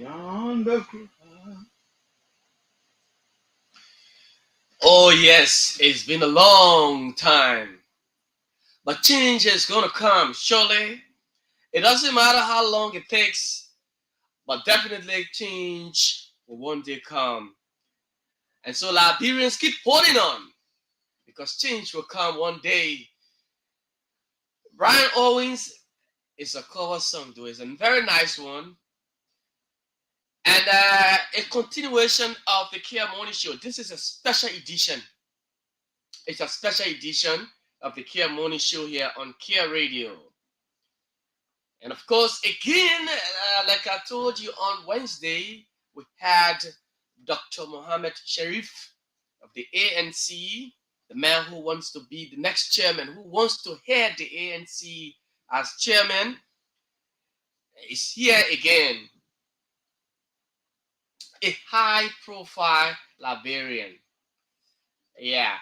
On the group. Oh, yes, it's been a long time, but change is going to come, surely. It doesn't matter how long it takes, but definitely change will one day come. And so Liberians keep holding on because change will come one day. Brian Owens is a cover song, though. It's a very nice one. And a continuation of the Kear Morning Show. This is a special edition. It's a special edition of the Kear Morning Show here on Kear Radio. And of course, again, like I told you on Wednesday, we had Dr. Mohamed Sharif of the ANC, the man who wants to be the next chairman, who wants to head the ANC as chairman, is here again. A high profile Liberian. Yeah,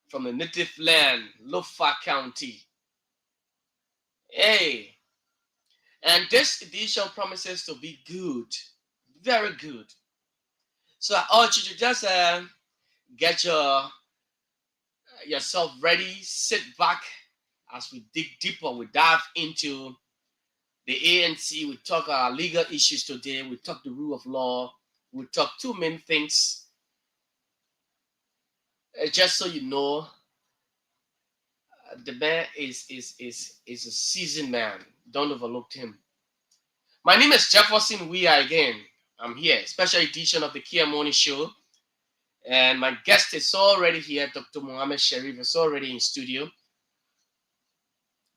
from the native land, Lofa County. Hey, and this edition promises to be good, very good. So I urge you to just get yourself ready, sit back as we dig deeper, we dive into the ANC. We talk our legal issues today. We talk the rule of law. We talk two main things. Just so you know, the man is a seasoned man. Don't overlook him. My name is Jefferson. Weah again. I'm here, special edition of the Kear Morning Show. And my guest is already here, Dr. Mohamed Sharif is already in studio.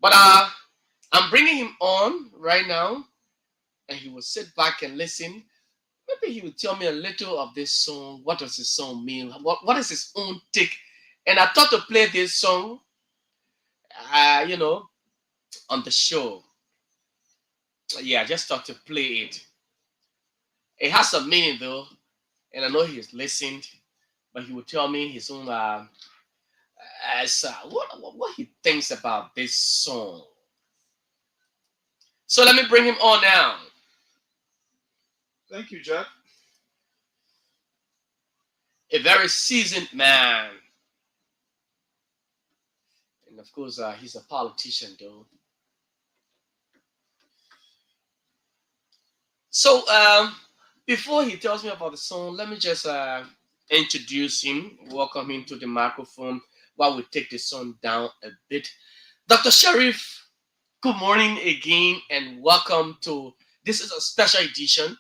But I'm bringing him on right now, and he will sit back and listen. Maybe he will tell me a little of this song. What does this song mean? What is his own take? And I thought to play this song, you know, on the show. Yeah, I just thought to play it. It has a meaning though, and I know he's listened, but he will tell me his own as what he thinks about this song. So let me bring him on now. Thank you, Jeff. A very seasoned man, and of course he's a politician though. So before he tells me about the song, let me just introduce him, welcome him to the microphone while we take the song down a bit. Dr. Sharif, good morning again and welcome to this is a special edition.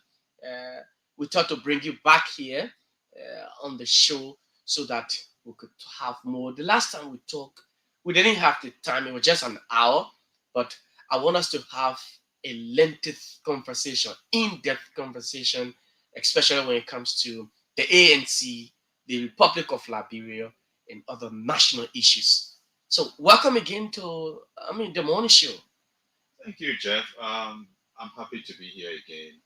Uh, we thought to bring you back here on the show so that we could have more. The last time we talked, we didn't have the time, it was just an hour, but I want us to have a lengthy conversation, in-depth conversation, especially when it comes to the ANC, the Republic of Liberia, and other national issues. So welcome again to the morning show. Thank you, Jeff. I'm happy to be here again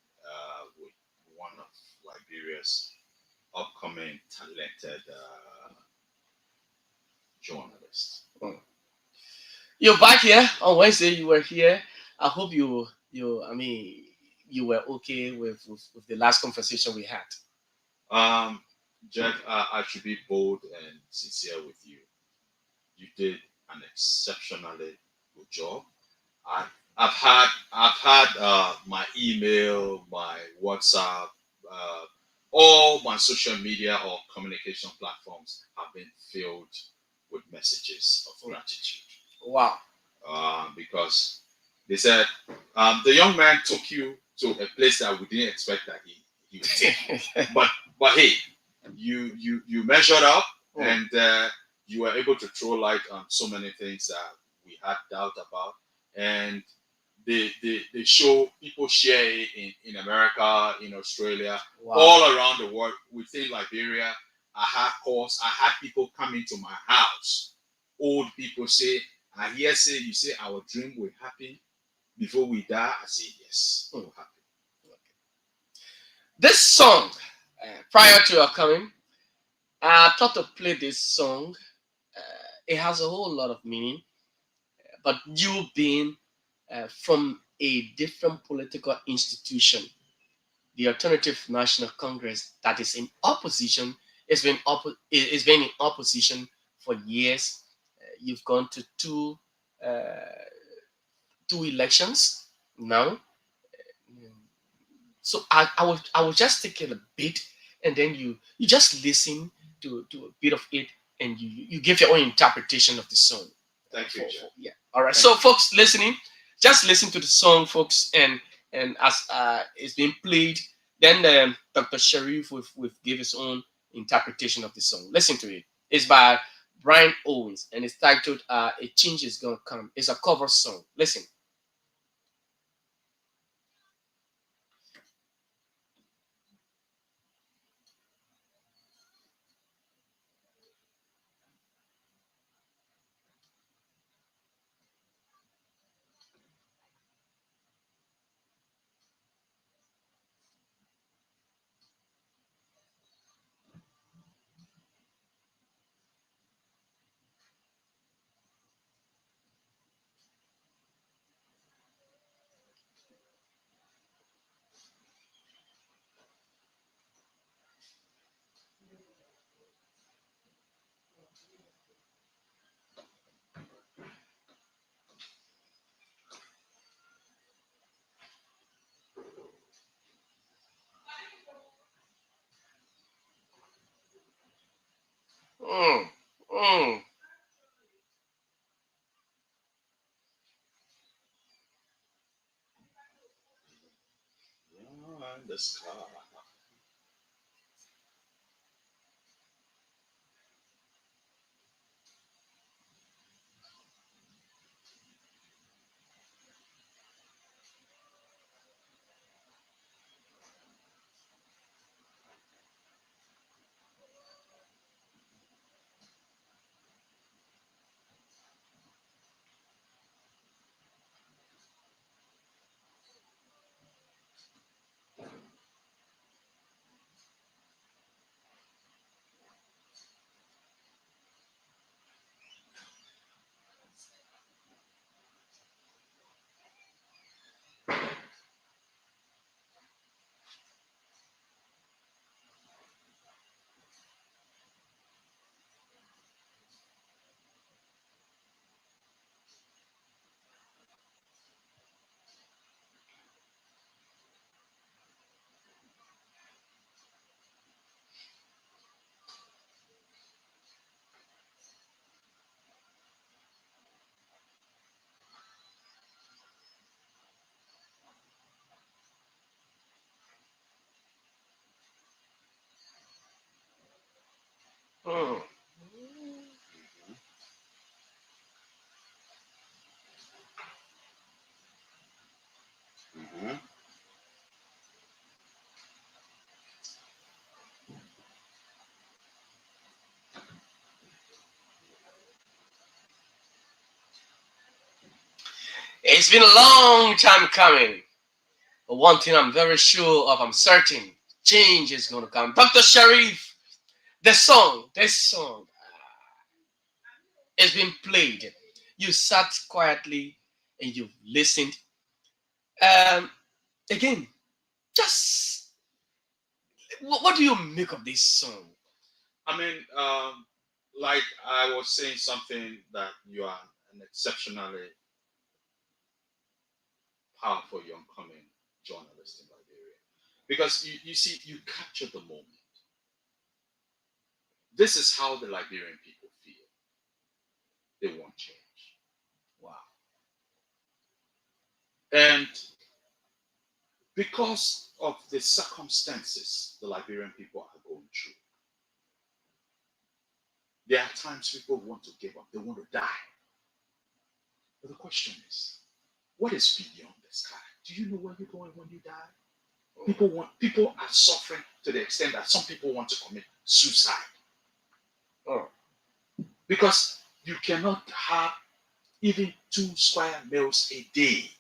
with one of Liberia's upcoming talented journalists. Mm. You're back here on Wednesday. You were here. I hope you were okay with the last conversation we had. Um, Jeff, I should be bold and sincere with you. You did an exceptionally good job. I, I've had my email, my WhatsApp, uh, all my social media or communication platforms have been filled with messages of gratitude. Wow. Because they said the young man took you to a place that we didn't expect that he would take you. But hey, you measured up and you were able to throw light on so many things that we had doubt about, and they show people share it in America, in Australia, Wow. all around the world, within Liberia. I had calls, I had people come into my house, old people say, I hear say you say our dream will happen before we die. I say yes, it will happen. This song, prior to your coming, I thought to play this song. It has a whole lot of meaning, but you being from a different political institution, the Alternative National Congress that is in opposition is been in opposition for years. You've gone to uh, two elections now. So I will just take it a bit, and then you just listen to a bit of it, and you give your own interpretation of the song. Thank you, Jeff. Yeah. All right. Thank So folks listening, just listen to the song, folks, and as it's being played, then Dr. Sharif will give his own interpretation of the song. Listen to it. It's by Brian Owens, and it's titled "A Change Is Gonna Come." It's a cover song. Listen. Mm, mm. you. Ah, the sky. Mm. Mm-hmm. It's been a long time coming. But one thing I'm very sure of, I'm certain, change is gonna come. Dr. Sharif, this song has been played. You sat quietly and you've listened. Um, Again, just what do you make of this song? I mean, like I was saying something that you are an exceptionally powerful young coming journalist in Liberia. Because you see, you capture the moment. This is how the Liberian people feel. They want change. Wow. And because of the circumstances the Liberian people are going through, there are times people want to give up, they want to die. But the question is, what is beyond the sky? Do you know where you're going when you die? People are suffering to the extent that some people want to commit suicide Oh. because you cannot have even 2 square meals a day.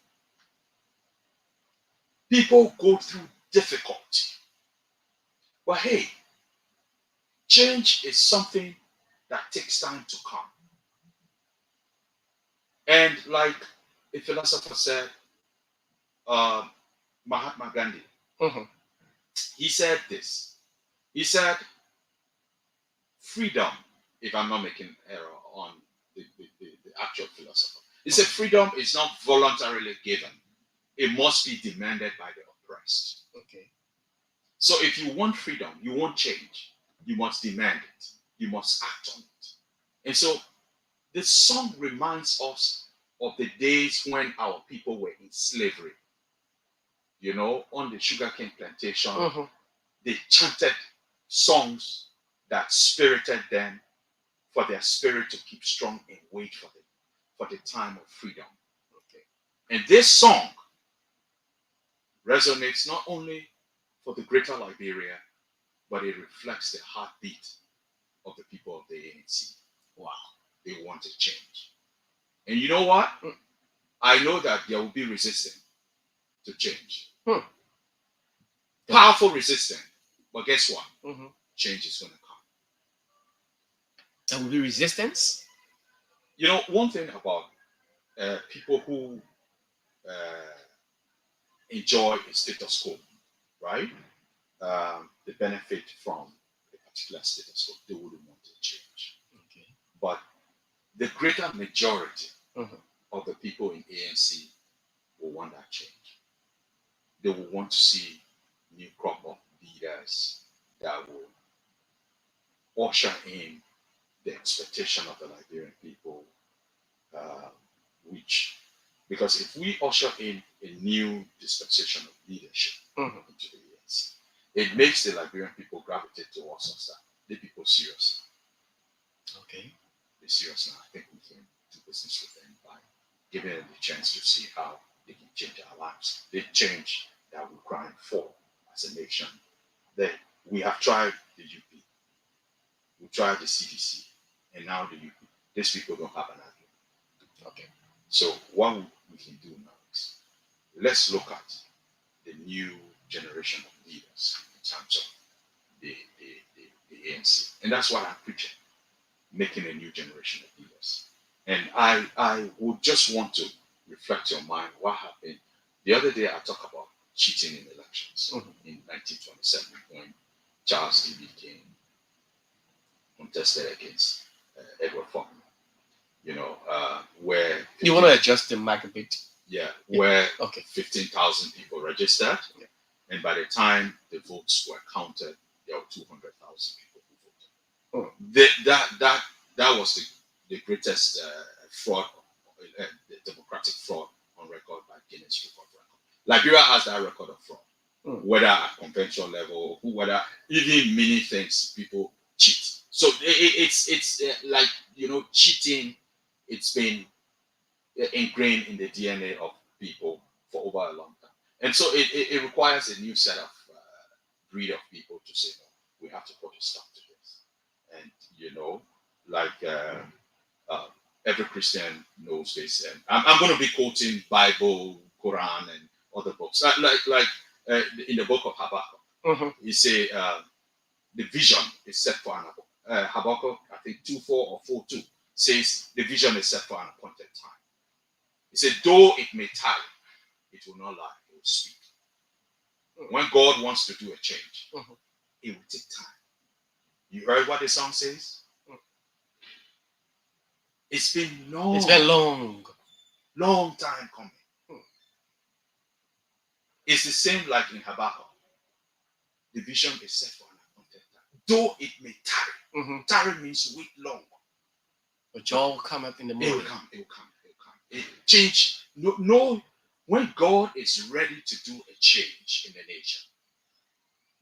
People go through difficulty. But hey, change is something that takes time to come. And like a philosopher said, uh, Mahatma Gandhi, Mhm. He said this. He said, freedom, if I'm not making error on the actual philosopher. He said, freedom is not voluntarily given. It must be demanded by the oppressed. Okay. So if you want freedom, you want change, you must demand it. You must act on it. And so this song reminds us of the days when our people were in slavery. You know, on the sugarcane plantation, they chanted songs that spirited them for their spirit to keep strong and wait for the time of freedom. Okay. And this song resonates not only for the greater Liberia, but it reflects the heartbeat of the people of the ANC. Wow. They want to change. And you know what? I know that there will be resistance to change. Powerful resistance. But guess what? Change is going to come. There will be resistance? You know, one thing about people who enjoy a status quo, right? They benefit from a particular status quo. They wouldn't want to change. Okay. But the greater majority of the people in ANC will want that change. They will want to see new crop of leaders that will usher in the expectation of the Liberian people, because if we usher in a new dispensation of leadership into the ANC, it makes the Liberian people gravitate towards us. That the people serious. Okay. They're serious now. I think we can do business with them by giving them the chance to see how they can change our lives. The change that we're crying for as a nation. That we have tried the UP, we tried the CDC, and now the UP. These people don't have an argument. Okay. So what we can do now is let's look at the new generation of leaders in terms of the ANC. And that's what I'm preaching, making a new generation of leaders. And I would just want to reflect your mind what happened. The other day I talked about cheating in elections in 1927 when Charles E.B. King contested against Edward Faulkner. You know, where... You want to adjust the mic a bit? Yeah, where 15,000 people registered. Yeah. And by the time the votes were counted, there were 200,000 people who voted. That was the greatest fraud, the democratic fraud on record by Guinness Book of Record. Liberia has that record of fraud, whether at conventional level, whether even many things people cheat. So it's like, you know, cheating. It's been ingrained in the DNA of people for over a long time, and so it requires a new set of breed of people to say, no, we have to put a stop to this. And you know, like every Christian knows this, and I'm going to be quoting Bible, Quran, and other books, like in the book of Habakkuk. You say the vision is set for an Habakkuk, I think 2:4 or 4:2 says the vision is set for an appointed time. He said, though it may tarry, it will not lie, it will speak. When God wants to do a change, it will take time. You heard what the song says? It's been long. It's been long. Long time coming. It's the same like in Habakkuk. The vision is set for an appointed time. Though it may tarry. Tarry means wait long. But joy will come up in the morning. It will come. It change. No, when God is ready to do a change in the nation,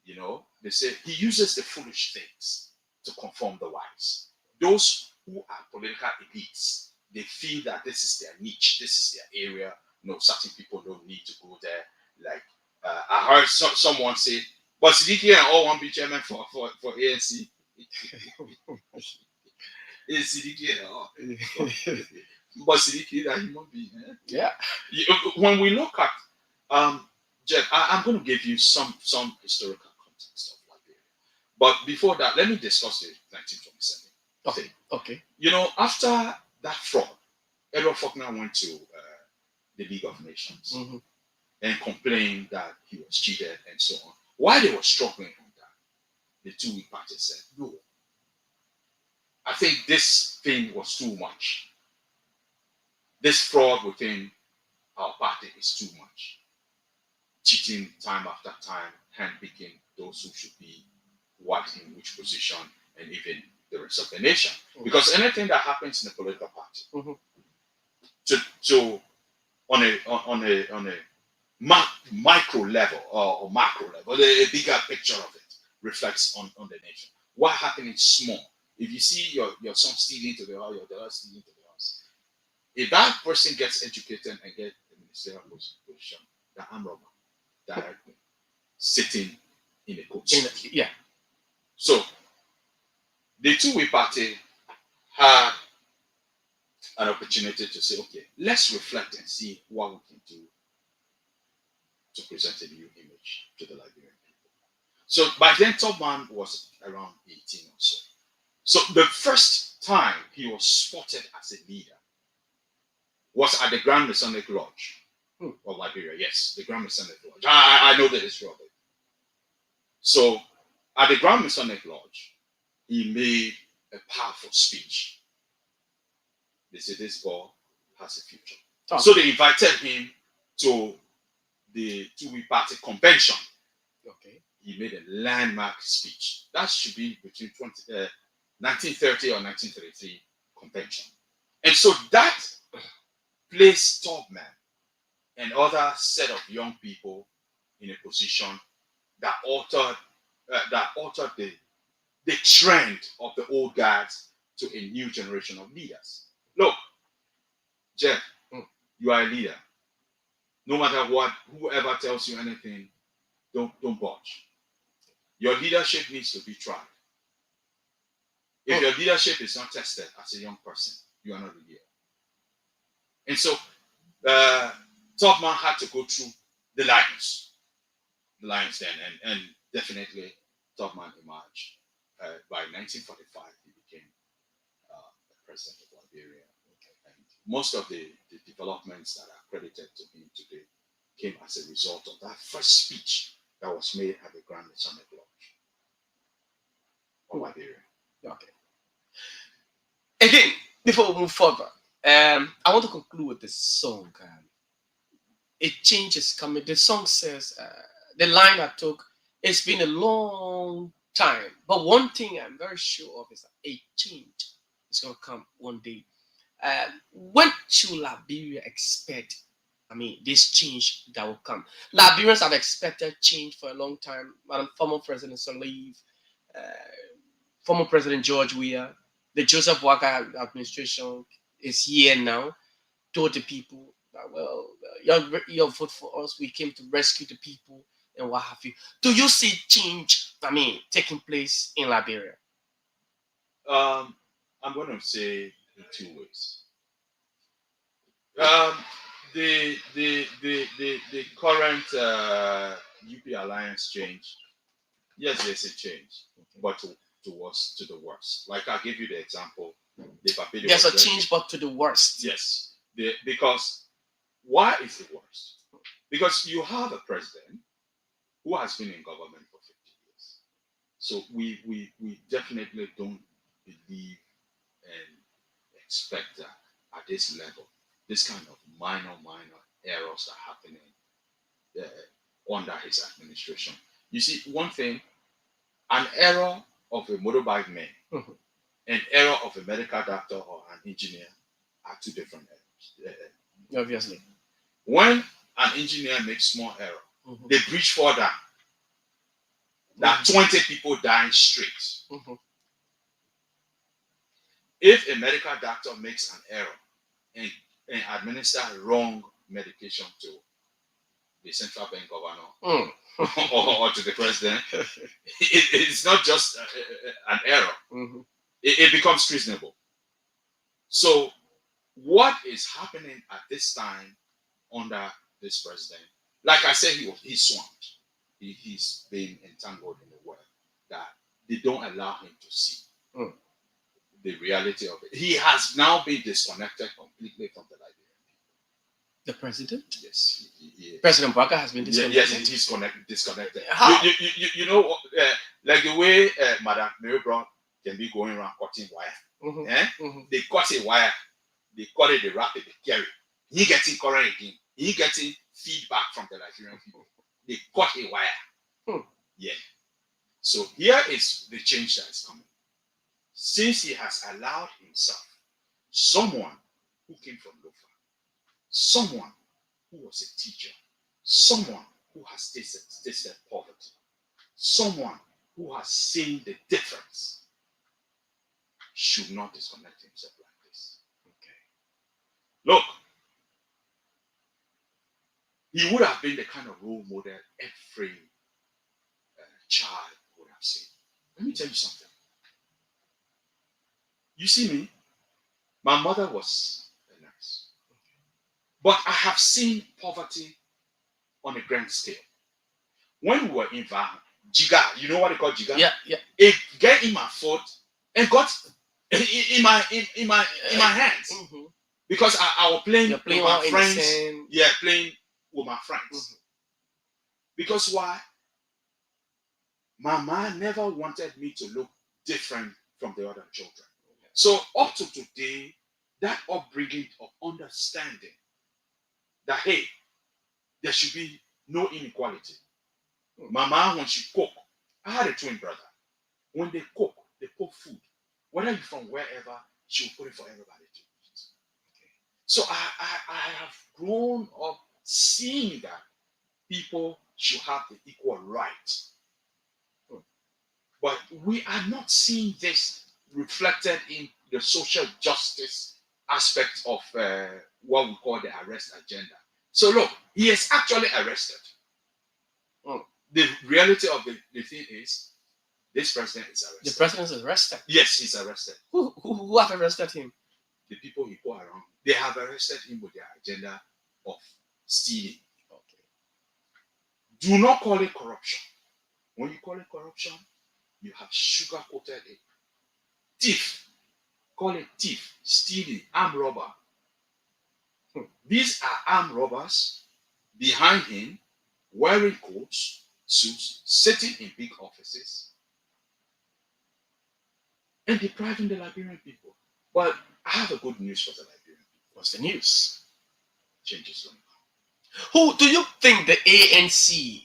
you know, they say he uses the foolish things to conform the wise. Those who are political elites, they feel that this is their niche, this is their area. No, certain people don't need to go there. Like I heard someone say, but Siddiqui and all want to be chairman for ANC. Is Siddiqui and all? But Siddiqui that human being. Yeah. When we look at Jeff, I'm going to give you some historical context of Liberia. But before that, let me discuss the 1927 thing. Okay. You know, after that fraud, Edward Faulkner went to the League of Nations and complained that he was cheated and so on. While they were struggling on that, the two-week party said, no, I think this thing was too much. This fraud within our party is too much. Cheating time after time, handpicking those who should be what in which position, and even the rest of the nation. Because anything that happens in a political party, to on a micro level or macro level, a bigger picture of it reflects on the nation. What happened is small. If you see your son stealing to the house, your daughter stealing to the house, if that person gets educated and get a ministerial position, the arm robber directly sitting in a coach. Yeah. So the two-way party had an opportunity to say, okay, let's reflect and see what we can do to present a new image to the Liberian people. So by then, Tubman was around 18 or so. So the first time he was spotted as a leader was at the Grand Masonic Lodge of Liberia. Yes, the Grand Masonic Lodge. I know the history of it. So at the Grand Masonic Lodge, he made a powerful speech. They said this boy has a future. So they invited him to the two-week party convention. Okay. He made a landmark speech. That should be between 1930 or 1933 convention. And so that placed Tubman and other set of young people in a position that altered the trend of the old guards to a new generation of leaders. Look, Jeff, you are a leader. No matter what, whoever tells you anything, don't budge. Your leadership needs to be tried. If your leadership is not tested as a young person, you are not a leader. And so Tubman had to go through the lions then, and definitely Tubman emerged. By 1945, he became the president of Liberia. And most of the developments that are credited to him today came as a result of that first speech that was made at the Grand Masonic Lodge of Liberia. Okay. Again, before we move further, I want to conclude with this song. A change is coming. The song says, the line I took, it's been a long time, but one thing I'm very sure of is that a change is going to come one day. When should Liberia expect, this change that will come? Liberians have expected change for a long time. Madam former President Sirleaf, former President George Weah, the Joseph Walker administration is here now, told the people that, well, your vote for us, we came to rescue the people and what have you. Do you see change, taking place in Liberia? I'm going to say in two ways. The current UP alliance change, yes, there's a change, but to the worst. Like I give you the example, there's a change, but to the worst. Yes, because why is it worst? Because you have a president who has been in government for 50 years. So we definitely don't believe and expect that at this level, this kind of minor errors are happening under his administration. You see, one thing, an error of a motorbike man, an error of a medical doctor or an engineer are two different errors. Obviously. When an engineer makes small error, the bridge fall down. That 20 people dying straight. If a medical doctor makes an error and administer wrong medication to the central bank governor or to the president, it's not just an error. It becomes treasonable. So what is happening at this time under this president? Like I said, he's swamped. He's been entangled in a web that they don't allow him to see the reality of it. He has now been disconnected completely from the Liberian people. The president? Yes. President Barker has been disconnected. Yes, he's disconnected. How? You know, like the way Madam Mary Brown can be going around cutting wire. They cut a wire, they cut it, they wrap it, they carry. He getting current again. He getting feedback from the Nigerian people. They cut a wire. Yeah. So here is the change that is coming. Since he has allowed himself, someone who came from Lofa, someone who was a teacher, someone who has tasted poverty, someone who has seen the difference, should not disconnect himself like this. Okay. Look, he would have been the kind of role model every child would have seen. Let me tell you something. You see me, my mother was a nurse. But I have seen poverty on a grand scale. When we were in Van, Jiga, you know what they call Jiga? Yeah. It get in my foot and got in my hands. Because I was playing with my friends. Yeah, playing with my friends. Because why? Mama never wanted me to look different from the other children. So up to today, that upbringing of understanding that, hey, there should be no inequality. Mama, when she cook, I had a twin brother. When they cook food. Whether you're from wherever, she will put it for everybody to eat. Okay. So I have grown up seeing that people should have the equal right. But we are not seeing this reflected in the social justice aspect of what we call the arrest agenda. So look, he is actually arrested. The reality of the thing is, this president is arrested. The president is arrested? Yes, he's arrested. Who have arrested him? The people he put around. They have arrested him with their agenda of stealing. Okay. Do not call it corruption. When you call it corruption, you have sugar-coated it. Thief. Call it thief, stealing, armed robber. These are armed robbers behind him, wearing coats, suits, sitting in big offices, and depriving the Liberian people. But I have a good news for the Liberian people. What's the news? Change is going to come. Who do you think the ANC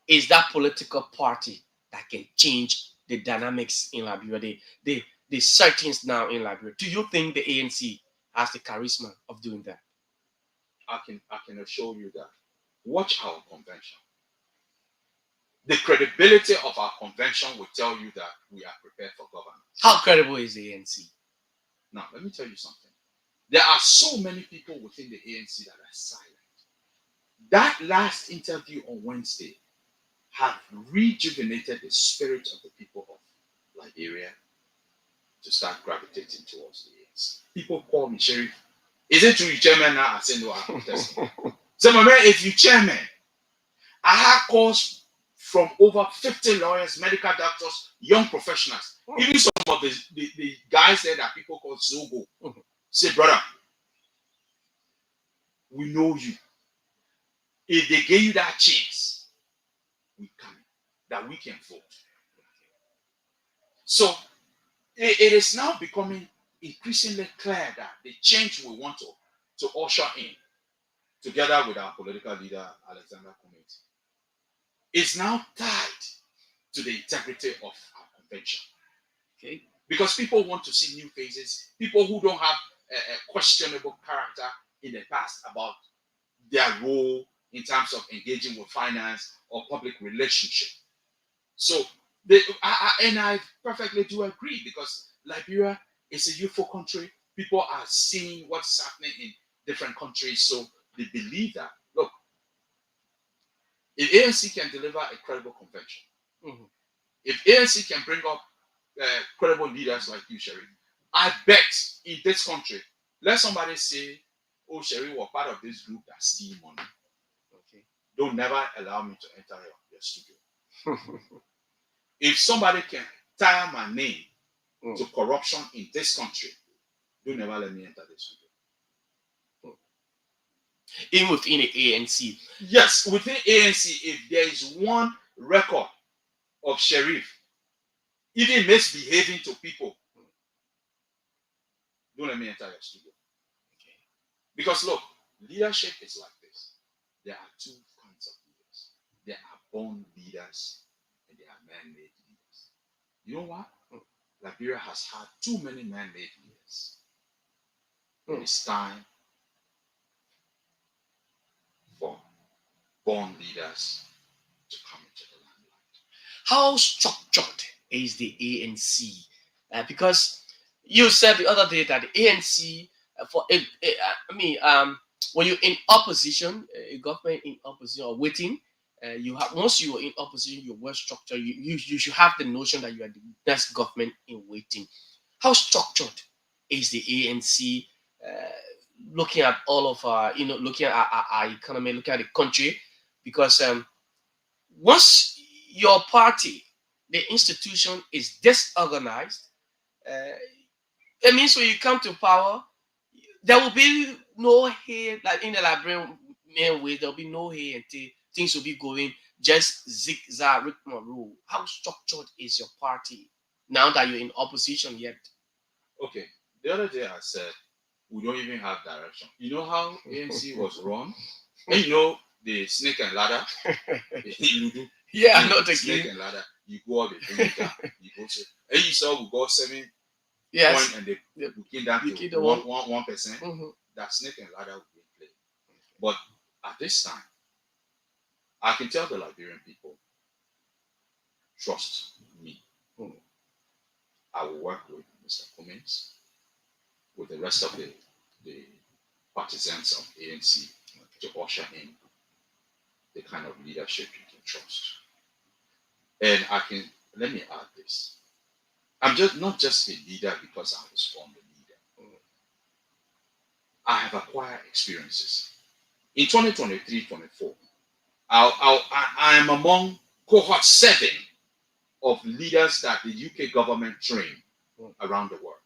is that political party that can change the dynamics in Liberia, the settings now in Liberia? Do you think the ANC has the charisma of doing that? I can assure you that. Watch our convention. The credibility of our convention will tell you that we are prepared for governance. How credible is the ANC? Now, let me tell you something. There are so many people within the ANC that are silent. That last interview on Wednesday have rejuvenated the spirit of the people of Liberia to start gravitating towards the ANC. People call me Sheriff. Is it true you chairman now? I say no, I'm protesting. So, my man, if you chairman, I have calls from over 50 lawyers, medical doctors, young professionals, even some of the guys there that people call Zogo. Say, brother, we know you. If they gave you that chance, we come that we can vote. So it is now becoming increasingly clear that the change we want to usher in, together with our political leader, Alexander Committee, is now tied to the integrity of our convention. Okay? Because people want to see new faces, people who don't have a questionable character in the past about their role in terms of engaging with finance or public relationship. So, I perfectly do agree, because Liberia is a youthful country. People are seeing what's happening in different countries, so they believe that, look, if ANC can deliver a credible convention, if ANC can bring up credible leaders like you, Sherry, I bet in this country, let somebody say, oh, Sherry was part of this group that steal money. Okay. Don't never allow me to enter your studio. If somebody can tie my name to corruption in this country, don't never let me enter the studio. Even within the ANC. Yes, within ANC, if there is one record of sheriff even misbehaving to people, don't let me enter your studio. Okay. Because look, leadership is like this. There are two kinds of leaders. There are born leaders and there are man-made leaders. You know what? Liberia has had too many man-made leaders. It is time for born leaders to come into the limelight. How structured is the ANC? Because you said the other day that the ANC, when you're in opposition, a government in opposition or waiting, you have once you are in opposition, you're well structured. You should have the notion that you are the best government in waiting. How structured is the ANC? Looking at all of our, looking at our economy, looking at the country, because once your party, the institution is disorganized, uh, it means when you come to power, there will be no hay, like in the Liberian way, there'll be no hay until things will be going just zigzag rhythm rule. How structured is your party now that you're in opposition yet? Okay, the other day I said we don't even have direction. You know how ANC was run? And you know the snake and ladder? Ludu. Yeah, I know the snake game. and ladder. You go up, you bring it down. You go to, and you saw we got 7 Yes. point and they came down You to keep the 1%. Mhm. That snake and ladder will be played. But at this time, I can tell the Liberian people, trust me. Mhm. I will work with Mr. Cummins, with the rest of the partisans of ANC to usher in the kind of leadership you can trust. And I can let me add this. I'm just not just a leader because I was born a leader. I have acquired experiences. In 2023-24, I am among cohort 7 of leaders that the UK government trained around the world.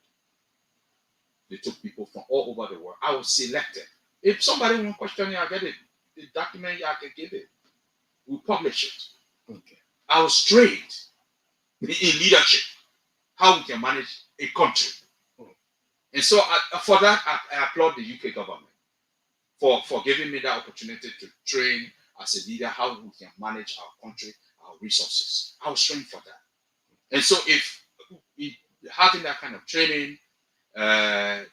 They took people from all over the world. I was selected. If somebody wants question it, I get it. The document, I can give it. We publish it. Okay. I was trained in leadership, how we can manage a country. And so for that, I applaud the UK government for giving me that opportunity to train as a leader how we can manage our country, our resources. I was trained for that. And so if having that kind of training,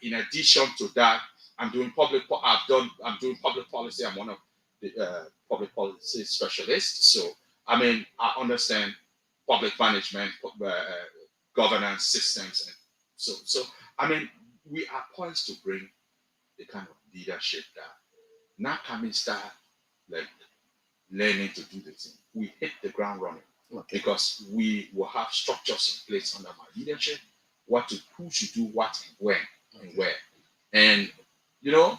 in addition to that, I'm doing public policy. I'm one of the public policy specialists. So I mean, I understand public management, governance systems, and so I mean, we are poised to bring the kind of leadership that now can start like learning to do the thing. We hit the ground running because we will have structures in place under my leadership, who should do what and when and where. And you know,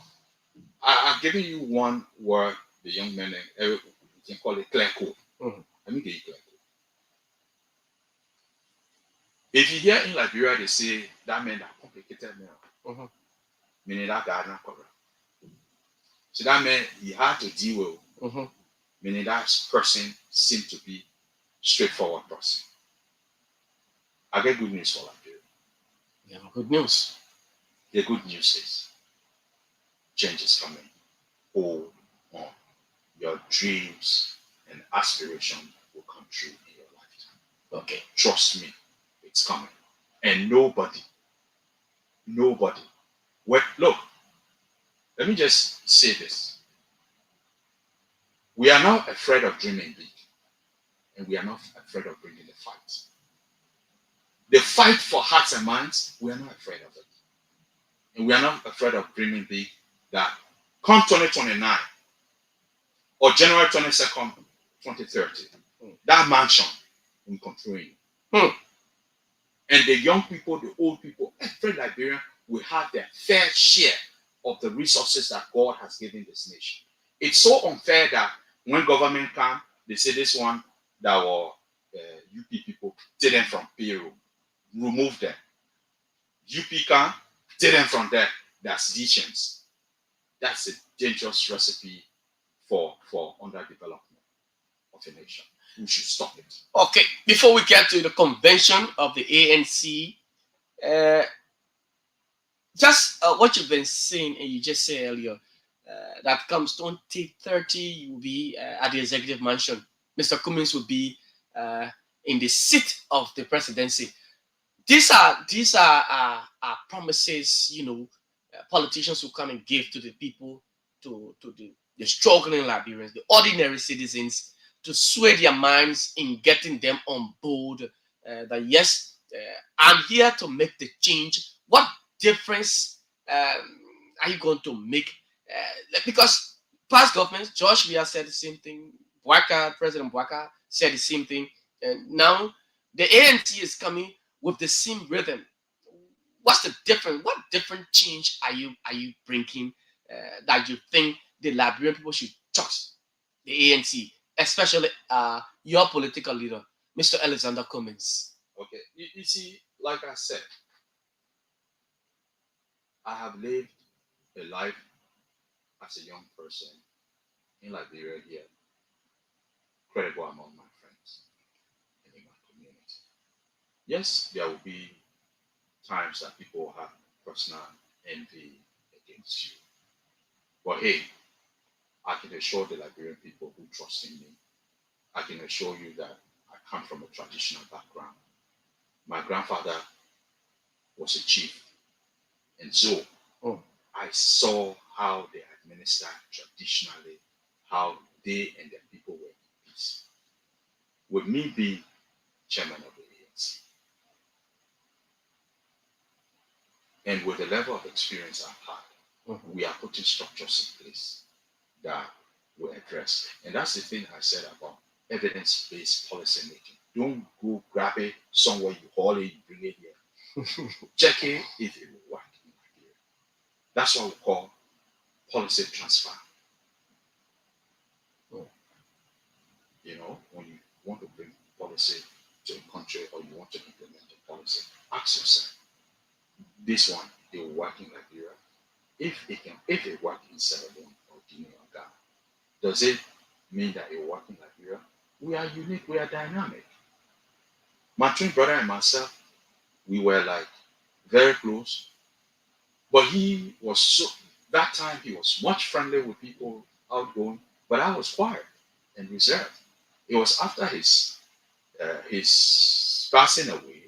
I've given you one word, the young men, and you can call it clear code. Let me get you clear code. If you hear in Liberia they say that man that complicated man, meaning that guy not correct. So that man he had to deal with, meaning that person seemed to be straightforward person. I get good news for Liberia. You have good news. The good news is change is coming. Hold on. Your dreams and aspirations will come true in your lifetime. Okay. Trust me, it's coming. And nobody, look, let me just say this. We are not afraid of dreaming big, and we are not afraid of bringing the fight. The fight for hearts and minds, we are not afraid of it. And we are not afraid of dreaming big that come 2029 or January 22nd, 2030, that mansion will control you. And the young people, the old people, every Liberian will have their fair share of the resources that God has given this nation. It's so unfair that when government come, they say this one that were UP people, take them from payroll, remove them. UP come, take them from there. They're seditions. that's a dangerous recipe for underdevelopment of a nation. We should stop it. Okay, before we get to the convention of the ANC, uh, just what you've been saying, and you just said earlier, that comes 2030, you will be at the executive mansion. Mr. Cummings will be in the seat of the presidency. These are promises, politicians will come and give to the people, to the struggling Liberians, the ordinary citizens, to sway their minds in getting them on board. That yes, I'm here to make the change. What difference are you going to make? Because past governments, George Weah said the same thing. President Bwaka said the same thing, and now the ANC is coming with the same rhythm. What's the difference? What different change are you bringing that you think the Liberian people should trust the ANC, especially your political leader, Mr. Alexander Cummings? Okay, you see, like I said, I have lived a life as a young person in Liberia here, credible among my friends and in my community. Yes, there will be times that people have personal envy against you. But hey, I can assure the Liberian people who trust in me, I can assure you that I come from a traditional background. My grandfather was a chief, and so Oh. I saw how they administered traditionally, how they and their people were in peace. With me being chairman of the ANC, and with the level of experience I've had, we are putting structures in place that will address. And that's the thing I said about evidence-based policy making. Don't go grab it somewhere, you haul it, you bring it here. Check it if it will work in Nigeria. That's what we call policy transfer. Oh. When you want to bring policy to a country or you want to implement a policy, ask yourself, this one, it will work in Nigeria. If it works in Sierra Leone or Guinea or Ghana, does it mean that it will work in Nigeria? We are unique, we are dynamic. My twin brother and myself, we were like very close, but that time he was much friendly with people, outgoing, but I was quiet and reserved. It was after his passing away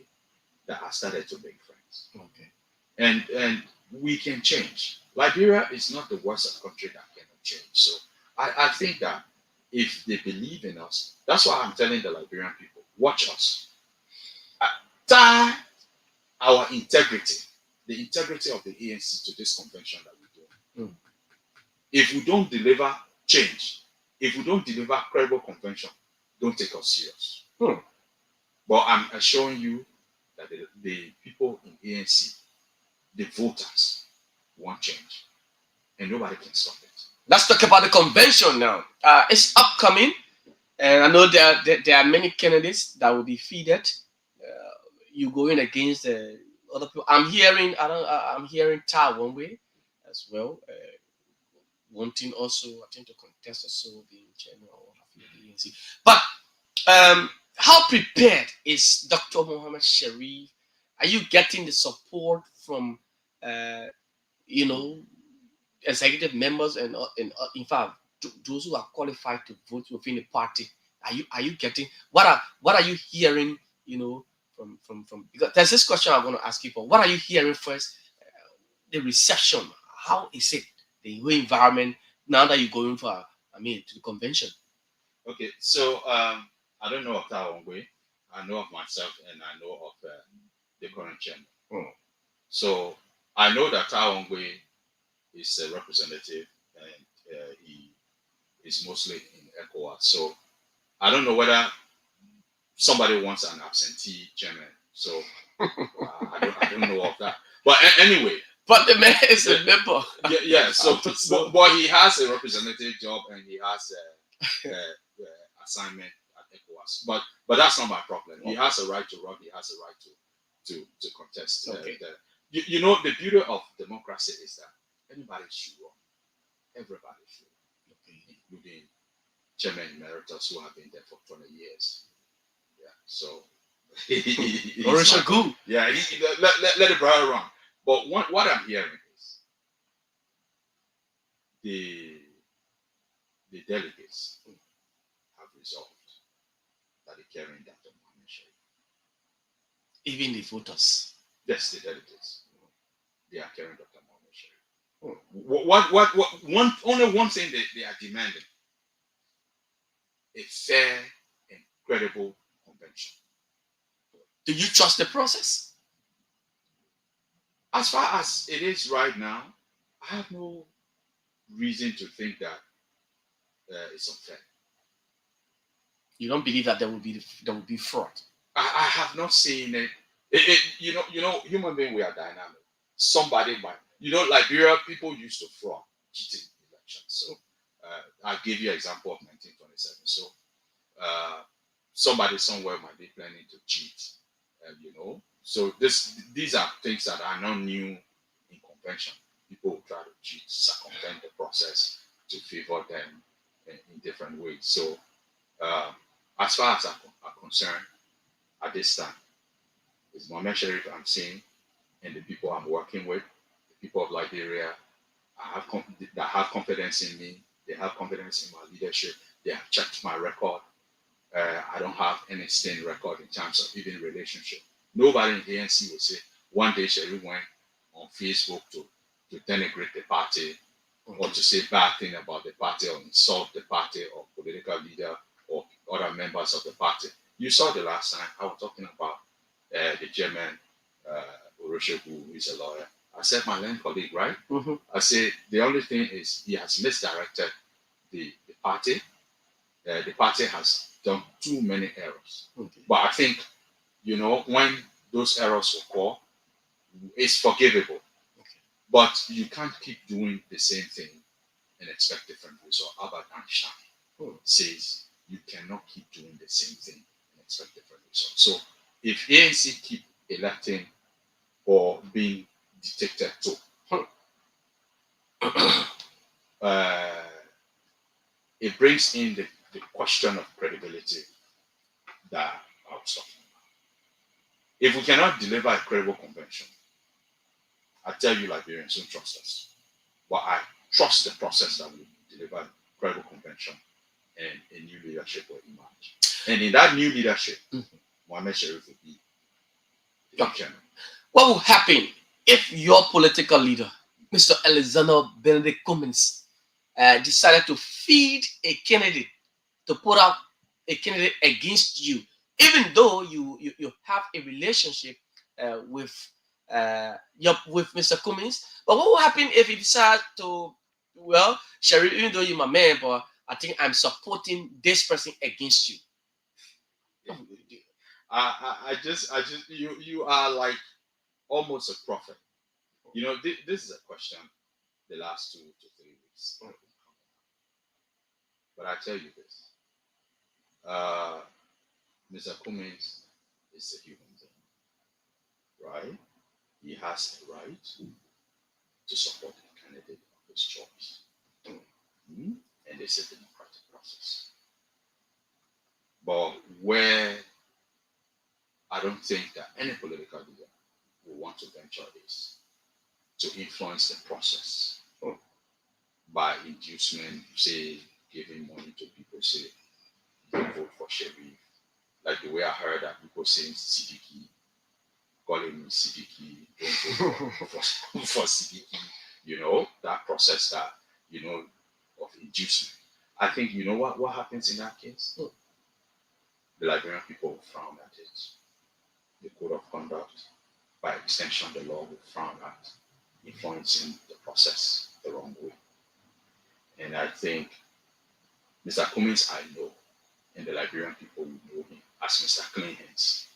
that I started to make friends. Okay. And we can change. Liberia is not the worst country that cannot change. So I think that if they believe in us, that's why I'm telling the Liberian people, watch us. Tie our integrity, the integrity of the ANC to this convention that we're doing. If we don't deliver change, if we don't deliver credible convention, don't take us serious. But I'm assuring you that the people in ANC, the voters, want change. And nobody can stop it. Let's talk about the convention now. It's upcoming, and I know there are many candidates that will be feeded. You going against other people. I'm hearing Ta one way as well, wanting also I think to contest also being chairman or half of the ANC. But how prepared is Dr. Mohamed Sharif? Are you getting the support from executive members and in fact those who are qualified to vote within the party? Are you getting what are you hearing? From because there's this question I'm going to ask you for. What are you hearing first? The reception. How is it the whole environment now that you're going for? To the convention. Okay, so I don't know of Tawongwe. I know of myself and I know of the current chairman. So I know that Tawongwe is a representative and he is mostly in ECOWAS. So I don't know whether somebody wants an absentee chairman. So I don't know of that. But anyway. But the man is a member. Yeah. So, but he has a representative job and he has assignment at ECOWAS. But that's not my problem. He has a right to run. He has a right to contest. Okay. The beauty of democracy is that anybody should run. everybody through, Okay. including Chairman Emeritus who have been there for 20 years. Yeah, so Orisha good. yeah, let the brother run. But what I'm hearing is the delegates have resolved that they're carrying Dr. Mohamed Sharif. Even the voters. Yes, the delegates. They are carrying Dr. Mohamed Sharif. Only one thing they are demanding: a fair and credible convention. Do you trust the process? As far as it is right now, I have no reason to think that it's unfair. You don't believe that there will be fraud? I have not seen it. Human beings, we are dynamic. Somebody might, Liberia, people used to fraud, cheating elections. So I'll give you an example of 1927. So somebody somewhere might be planning to cheat, So these are things that are not new in convention. People will try to cheat, circumvent the process to favor them in different ways. So as far as I'm concerned, at this time, it's Mohamed Sharif I'm seeing and the people I'm working with, the people of Liberia, that have confidence in me. They have confidence in my leadership. They have checked my record. I don't have any stained record in terms of even relationship. Nobody in the ANC will say one day Sharif went on Facebook to denigrate the party or to say bad thing about the party or insult the party or political leader or other members of the party. You saw the last time I was talking about the chairman, Orosho, who is a lawyer. I said my land colleague, right? Mm-hmm. I said the only thing is he has misdirected the party. The party has done too many errors. Okay. But I think, when those errors occur, it's forgivable. Okay. But you can't keep doing the same thing and expect different results. Albert Einstein says you cannot keep doing the same thing and expect different results. So if ANC keep electing or being dictated to, it brings in the question of credibility that I was talking about. If we cannot deliver a credible convention, I tell you Liberians don't trust us. But I trust the process that will deliver a credible convention and a new leadership will emerge. And in that new leadership, Mohamed Sharif will be the chairman. What will happen if your political leader, Mr. Alexander Benedict Cummins, decided to feed a candidate, to put up a candidate against you, even though you have a relationship with Mr. Cummins? But what will happen if he decides to, well, Sharif, even though you're my man, but I think I'm supporting this person against you? You are like almost a prophet. This is a question the last 2 to 3 weeks. But I tell you this, Mr. Cummins is a human being, right? He has a right to support a candidate of his choice. And it's a democratic process. But where I don't think that any political leader will want to venture is to influence the process by inducement, say, giving money to people, say, don't vote for Sharif. Like the way I heard that people saying Siddiqui, calling me Siddiqui, don't vote for Siddiqui, that process that, of inducement. I think, what happens in that case? The Liberian people will frown at it. The code of conduct, by extension, the law will frown at influencing the process the wrong way. And I think Mr. Cummins, I know, and the Liberian people will know him as Mr. Clean Hands,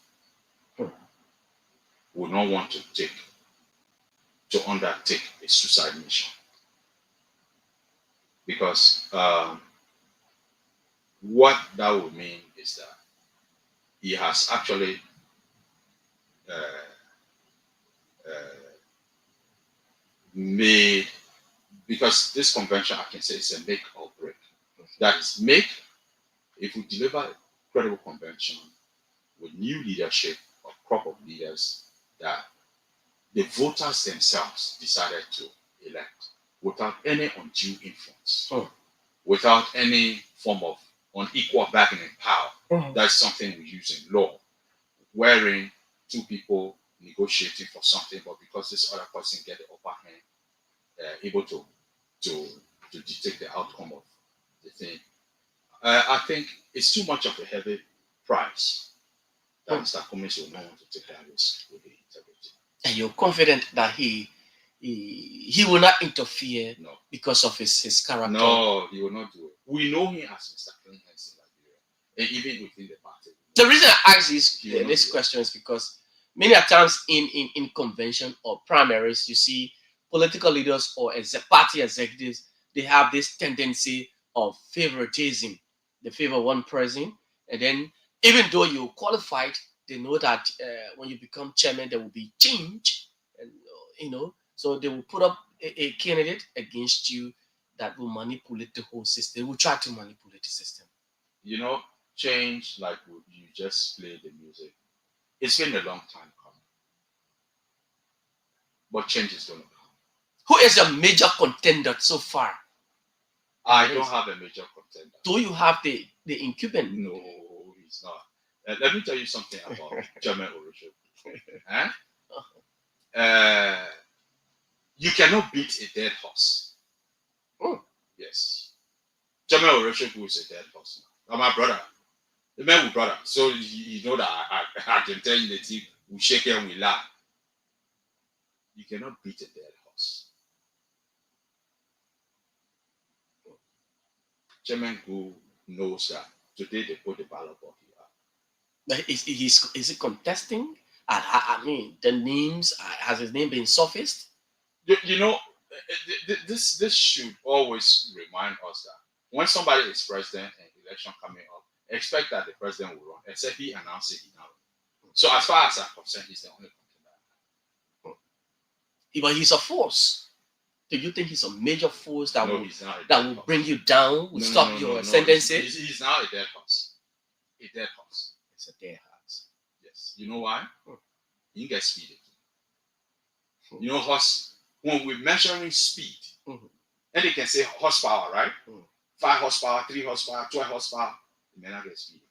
will not want to undertake a suicide mission. Because what that would mean is that he has actually made because this convention, I can say, is a make or break. That is, make, if we deliver a credible convention with new leadership, a crop of leaders that the voters themselves decided to elect without any undue influence, without any form of unequal bargaining power. That's something we use in law, wherein two people negotiating for something, but because this other person get the upper hand, able to dictate the outcome of the thing. I think it's too much of a heavy price that Mr. Cummings will not want to take that risk with the integrity. And you're confident that he will not interfere No. because of his character? No, he will not do it. We know him as Mr. Clean Hands in Liberia, and even within the party. The reason I ask this question is because many a times in convention or primaries, you see political leaders or party executives, they have this tendency of favoritism. They favor one person, and then even though you're qualified, they know that when you become chairman, there will be change, and so they will put up a candidate against you that will manipulate the whole system. They will try to manipulate the system. Change, like you just played the music, it's been a long time coming, but change is going to come. Who is a major contender so far? I don't have a major contender. Do you have the incumbent? No, he's not. Let me tell you something about German origin. You cannot beat a dead horse. Oh. Yes. German origin is a dead horse now. My brother. The man with brother. So you know that I can tell you the team, we shake and we laugh. You cannot beat a dead horse. Chairman Gu knows that today they put the ballot box here. Is he contesting? I mean, the names, has his name been surfaced? This should always remind us that when somebody is president and election coming up, expect that the president will run, except he announces it now. So as far as I'm concerned, he's the only contender. But he's a force. Do you think he's a major force that will bring you down, will stop your ascendancy? He's now a dead horse. A dead horse. It's a dead horse. Yes. You know why? He gets speed again. Horse, when we're measuring speed, and they can say horsepower, right? 5 horsepower, 3 horsepower, 12 horsepower, it may not get speed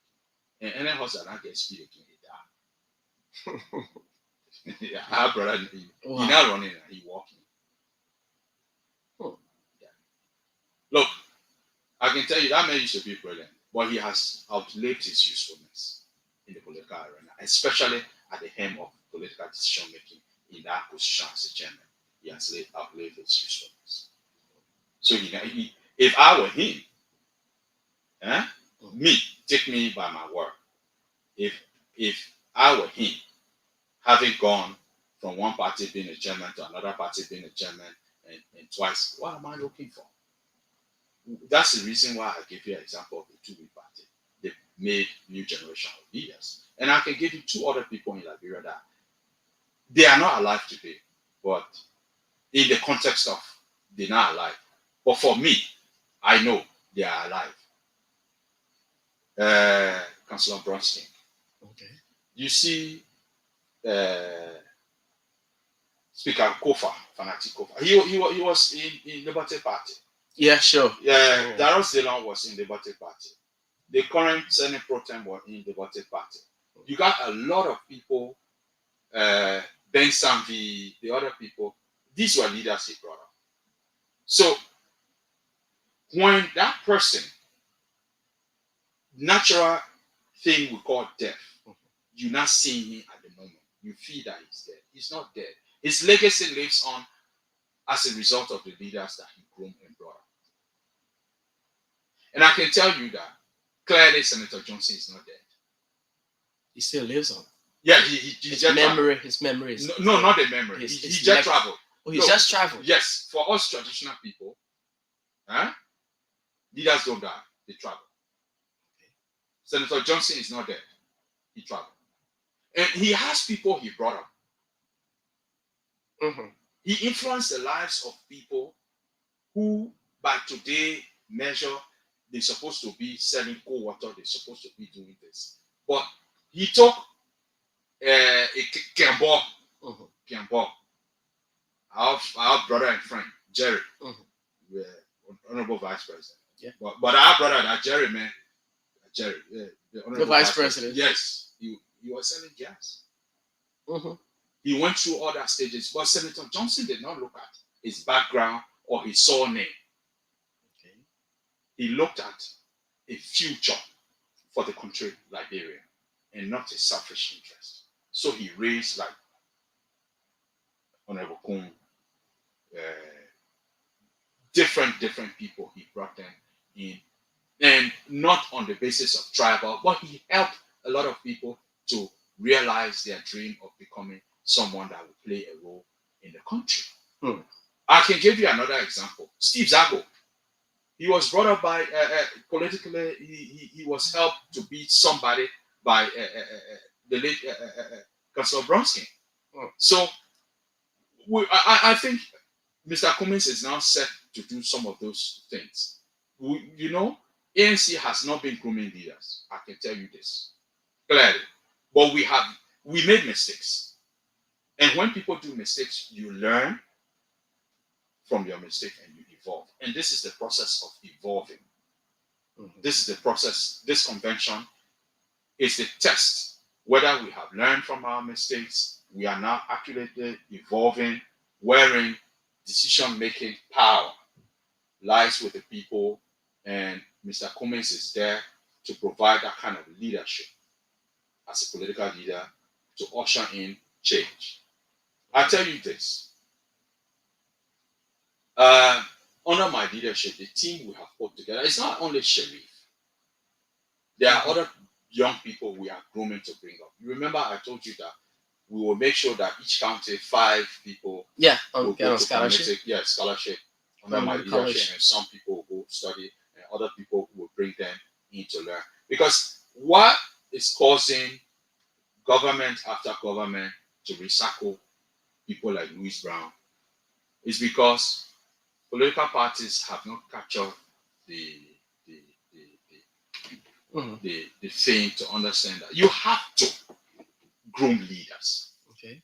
again. And any horse that not get speed again, he die. Our brother, he not running, he walking. Yeah. Look, I can tell you that man used to be brilliant, but he has outlived his usefulness in the political arena, especially at the helm of political decision making in that position as a chairman. He has outlived his usefulness. So if I were him, take me by my word. If I were him, having gone from one party being a chairman to another party being a chairman and twice, what am I looking for? That's the reason why I gave you an example of the two-week party. They made new generation of leaders. And I can give you 2 other people in Liberia that they are not alive today, but in the context of they're not alive. But for me, I know they are alive. Councillor Bronstein. Okay. You see, Speaker Kofa, Fanatic Kofa. He was in Liberty Party. Yeah, sure. Yeah, Darrell Ceylon was in the Liberty Party. The current Senate Pro Tem was in the Liberty Party. You got a lot of people, Ben Samvi, the other people. These were leaders he brought up. So when that person, natural thing we call death, you're not seeing him at the moment. You feel that he's dead. He's not dead. His legacy lives on as a result of the leaders that he groomed and brought up. And I can tell you that clearly Senator Johnson is not dead. He still lives on. Yeah, his memory is no, not the memory. He just traveled. Oh, he just traveled. Yes, for us traditional people, leaders don't die, they travel. Okay. Senator Johnson is not dead. He traveled. And he has people he brought up. He influenced the lives of people who by today measure they're supposed to be selling cold water, they're supposed to be doing this. But he took a Kembo, Mhm. Kembo, our brother and friend, Jerry, Mhm. honorable vice president. Yeah. But our brother, that Jerry, man, Jerry, the honorable vice president. Yes, he was selling gas. Mhm. He went through all that stages, but Senator Johnson did not look at his background or his surname. Okay. He looked at a future for the country, Liberia, and not a selfish interest. So he raised like Honorable Kun, different people. He brought them in, and not on the basis of tribal, but he helped a lot of people to realize their dream of becoming someone that would play a role in the country. Hmm. I can give you another example. Steve Zago. He was brought up by politically. He was helped to be somebody by the late Councillor Bronsky. Hmm. So I think Mr. Cummings is now set to do some of those things. ANC has not been grooming leaders. I can tell you this clearly. But we made mistakes. And when people do mistakes, you learn from your mistake and you evolve. And this is the process of evolving. Mhm. This is the process. This convention is the test whether we have learned from our mistakes. We are now accurately evolving, wherein decision-making power lies with the people, and Mr. Cummings is there to provide that kind of leadership as a political leader to usher in change. I tell you this, under my leadership, the team we have put together, it's not only Sharif. There are other young people we are grooming to bring up. You remember I told you that we will make sure that each county 5 people will go to scholarship. Scholarship under my leadership, college. and some people will go study, and other people will bring them in to learn. Because what is causing government after government to recycle people like Louis Brown is because political parties have not captured the the the, Mhm. the thing to understand that you have to groom leaders. Okay.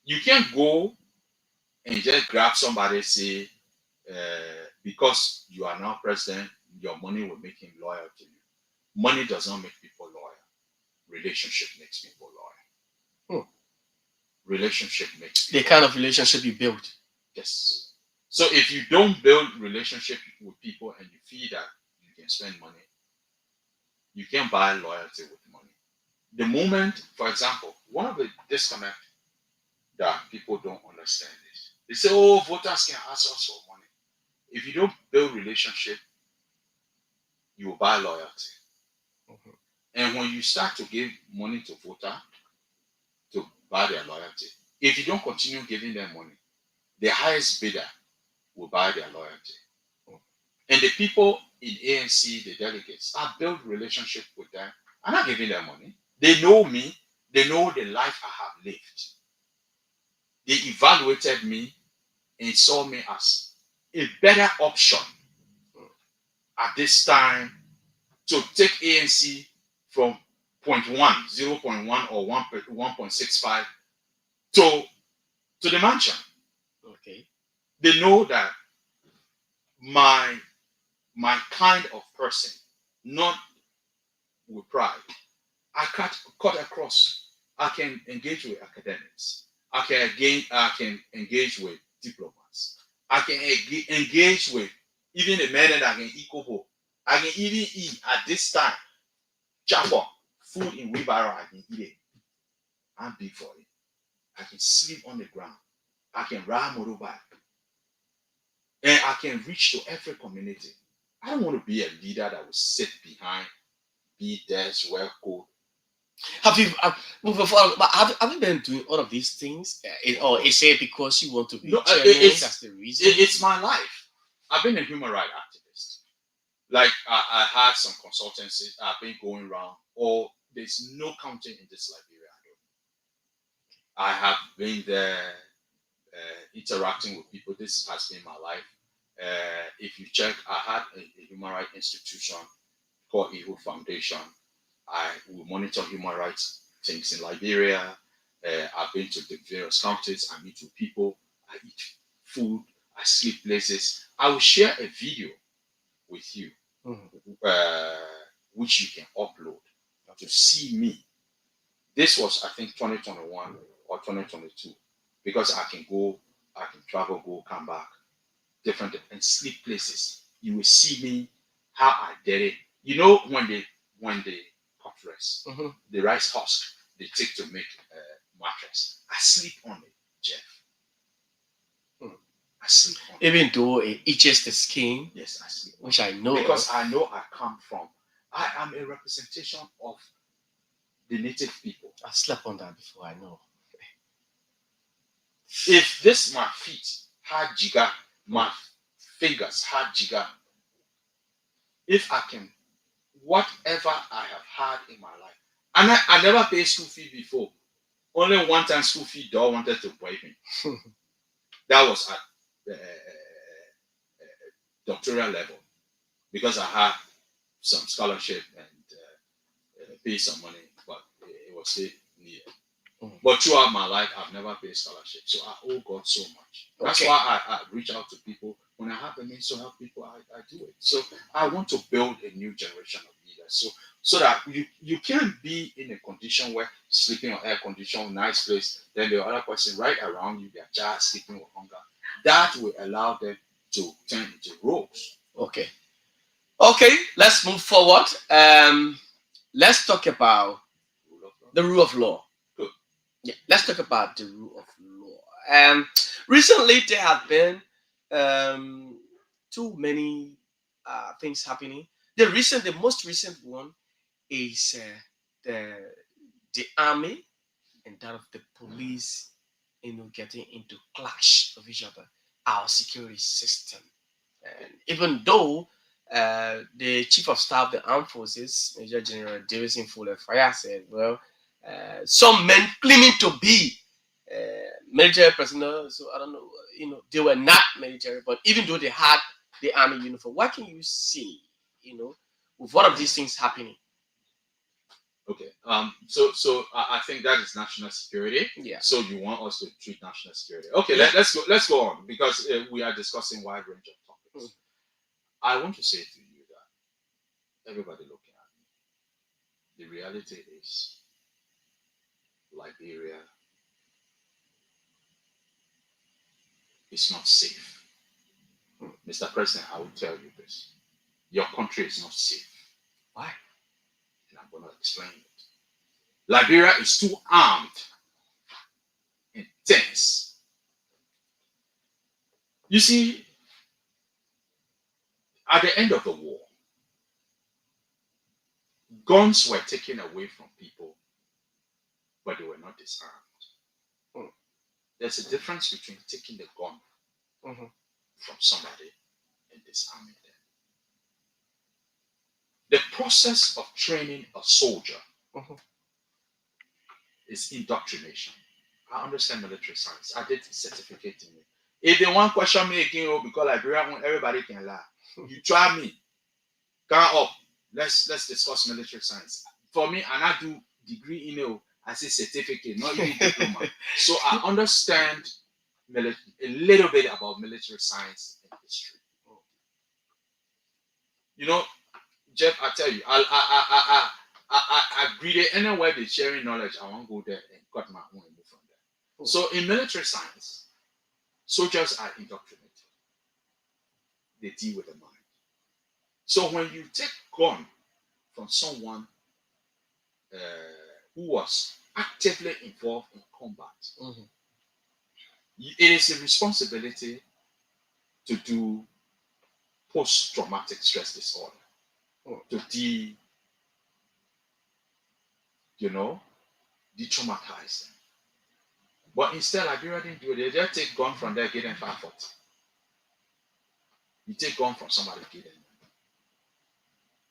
You can't go and just grab somebody, say, because you are now president, your money will make him loyal to you. Money does not make people loyal. Relationship makes people loyal. Hmm. Relationship makes The people kind of relationship you build. Yes. So if you don't build relationship with people and you feel that you can spend money, you can buy loyalty with money. The moment, for example, one of the disconnect that people don't understand is they say, "Oh, voters can ask us for money." If you don't build relationship, you will buy loyalty. Mhm. And when you start to give money to voter to buy their loyalty, if you don't continue giving them money, the highest bidder will buy their loyalty. And the people in ANC, the delegates, I built relationship with them. I'm not giving them money. They know me. They know the life I have lived. They evaluated me and saw me as a better option at this time to take ANC from 0.1 or 1.65 to the mansion. Okay. They know that my kind of person, not with pride, I cut across. I can engage with academics. I can engage with diplomats. I can engage with even the men that I can eat kobo. I can even eat at this time. Chopper, food in wheelbarrow, I can eat it. I'm big for it. I can sleep on the ground. I can ride motorbike. And I can reach to every community. I don't want to be a leader that will sit behind, be desk, wear coat. Have you have you been doing all of these things, or is it because you want to be No, chairman? That's the reason. it's my life. I've been a human rights activist. Like I had some consultancies. I've been going around. Or there's no county in this Liberia. I have been there interacting with people. This has been my life. If you check, I had a human rights institution called Ehud Foundation. I will monitor human rights things in Liberia. I've been to the various countries. I meet with people. I eat food. I sleep places. I will share a video with you, uh, which you can upload to see me. This was, I think, 2021 or 2022, because I can travel, go, come back, different and sleep places. You will see me how I did it. You know when they cut rice, the rice husk they take to make a mattress. I sleep on it, Jeff. I sleep on it. Even though it itches the skin. Yes, I sleep on which it. I know Because of. I know I come from. I am a representation of the native people. I slept on that before, I know. If this my feet had jigger, my fingers had jigger, if I can, whatever I have had in my life, and I never paid school fee before. Only one time school fee dog wanted to bribe me. That was at doctoral level, because I had some scholarship and pay some money, but it was still needed. But throughout my life, I've never paid scholarship, so I owe God so much. That's why I reach out to people when I have the means to help people. I do it. So I want to build a new generation of leaders, so that you can't be in a condition where sleeping on air condition, nice place, then the other person right around you, their child sleeping with hunger. That will allow them to turn into rogues. Okay, let's move forward. Let's talk about the rule of law. Good. Yeah, let's talk about the rule of law. Recently there have been too many things happening. The most recent one is the army and that of the police, getting into clash of each other, our security system. And even though the chief of staff, the armed forces, Major General Jefferson Fire said, well, some men claiming to be military personnel, so I don't know, they were not military, but even though they had the army uniform, what can you see, with one of these things happening? Okay. So I think that is national security. Yeah. So you want us to treat national security? Okay. Yeah. Let's go on, because we are discussing wide range of topics. I want to say to you that everybody looking at me, the reality is Liberia is not safe. Mr. President, I will tell you this: your country is not safe. Why? And I'm going to explain it. Liberia is too armed and tense. You see, at the end of the war, guns were taken away from people, but they were not disarmed. There's a difference between taking the gun from somebody and disarming them. The process of training a soldier is indoctrination. I understand military science. I did certificate in it. If they want to question me again, because Liberia, everybody can lie. You try me. Come up. Let's discuss military science. For me, and I do degree in it. I say certificate, not even diploma. So I understand a little bit about military science and history. Jeff, I tell you, I greedy anywhere they sharing knowledge. I want to go there and cut my own and move from there. So in military science, soldiers are indoctrinated. They deal with the mind. So when you take gun from someone who was actively involved in combat, it is a responsibility to do post-traumatic stress disorder, to de-traumatize them. But instead, Liberia didn't do it. They just take gun from there, get them 540. You take gun from somebody, get them.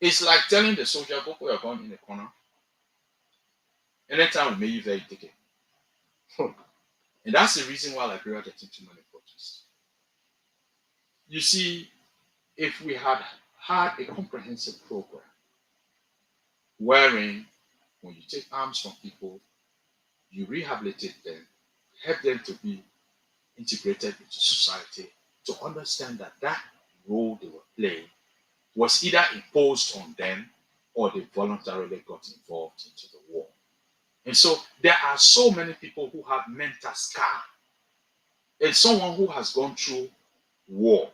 It's like telling the soldier, go put your gun in the corner. Anytime we may use that, you take it. And that's the reason why Liberia getting too many protests. You see, if we had had a comprehensive program wherein when you take arms from people, you rehabilitate them, help them to be integrated into society, to understand that that role they were playing was either imposed on them or they voluntarily got involved into the war. And so there are so many people who have mental scar. And someone who has gone through war,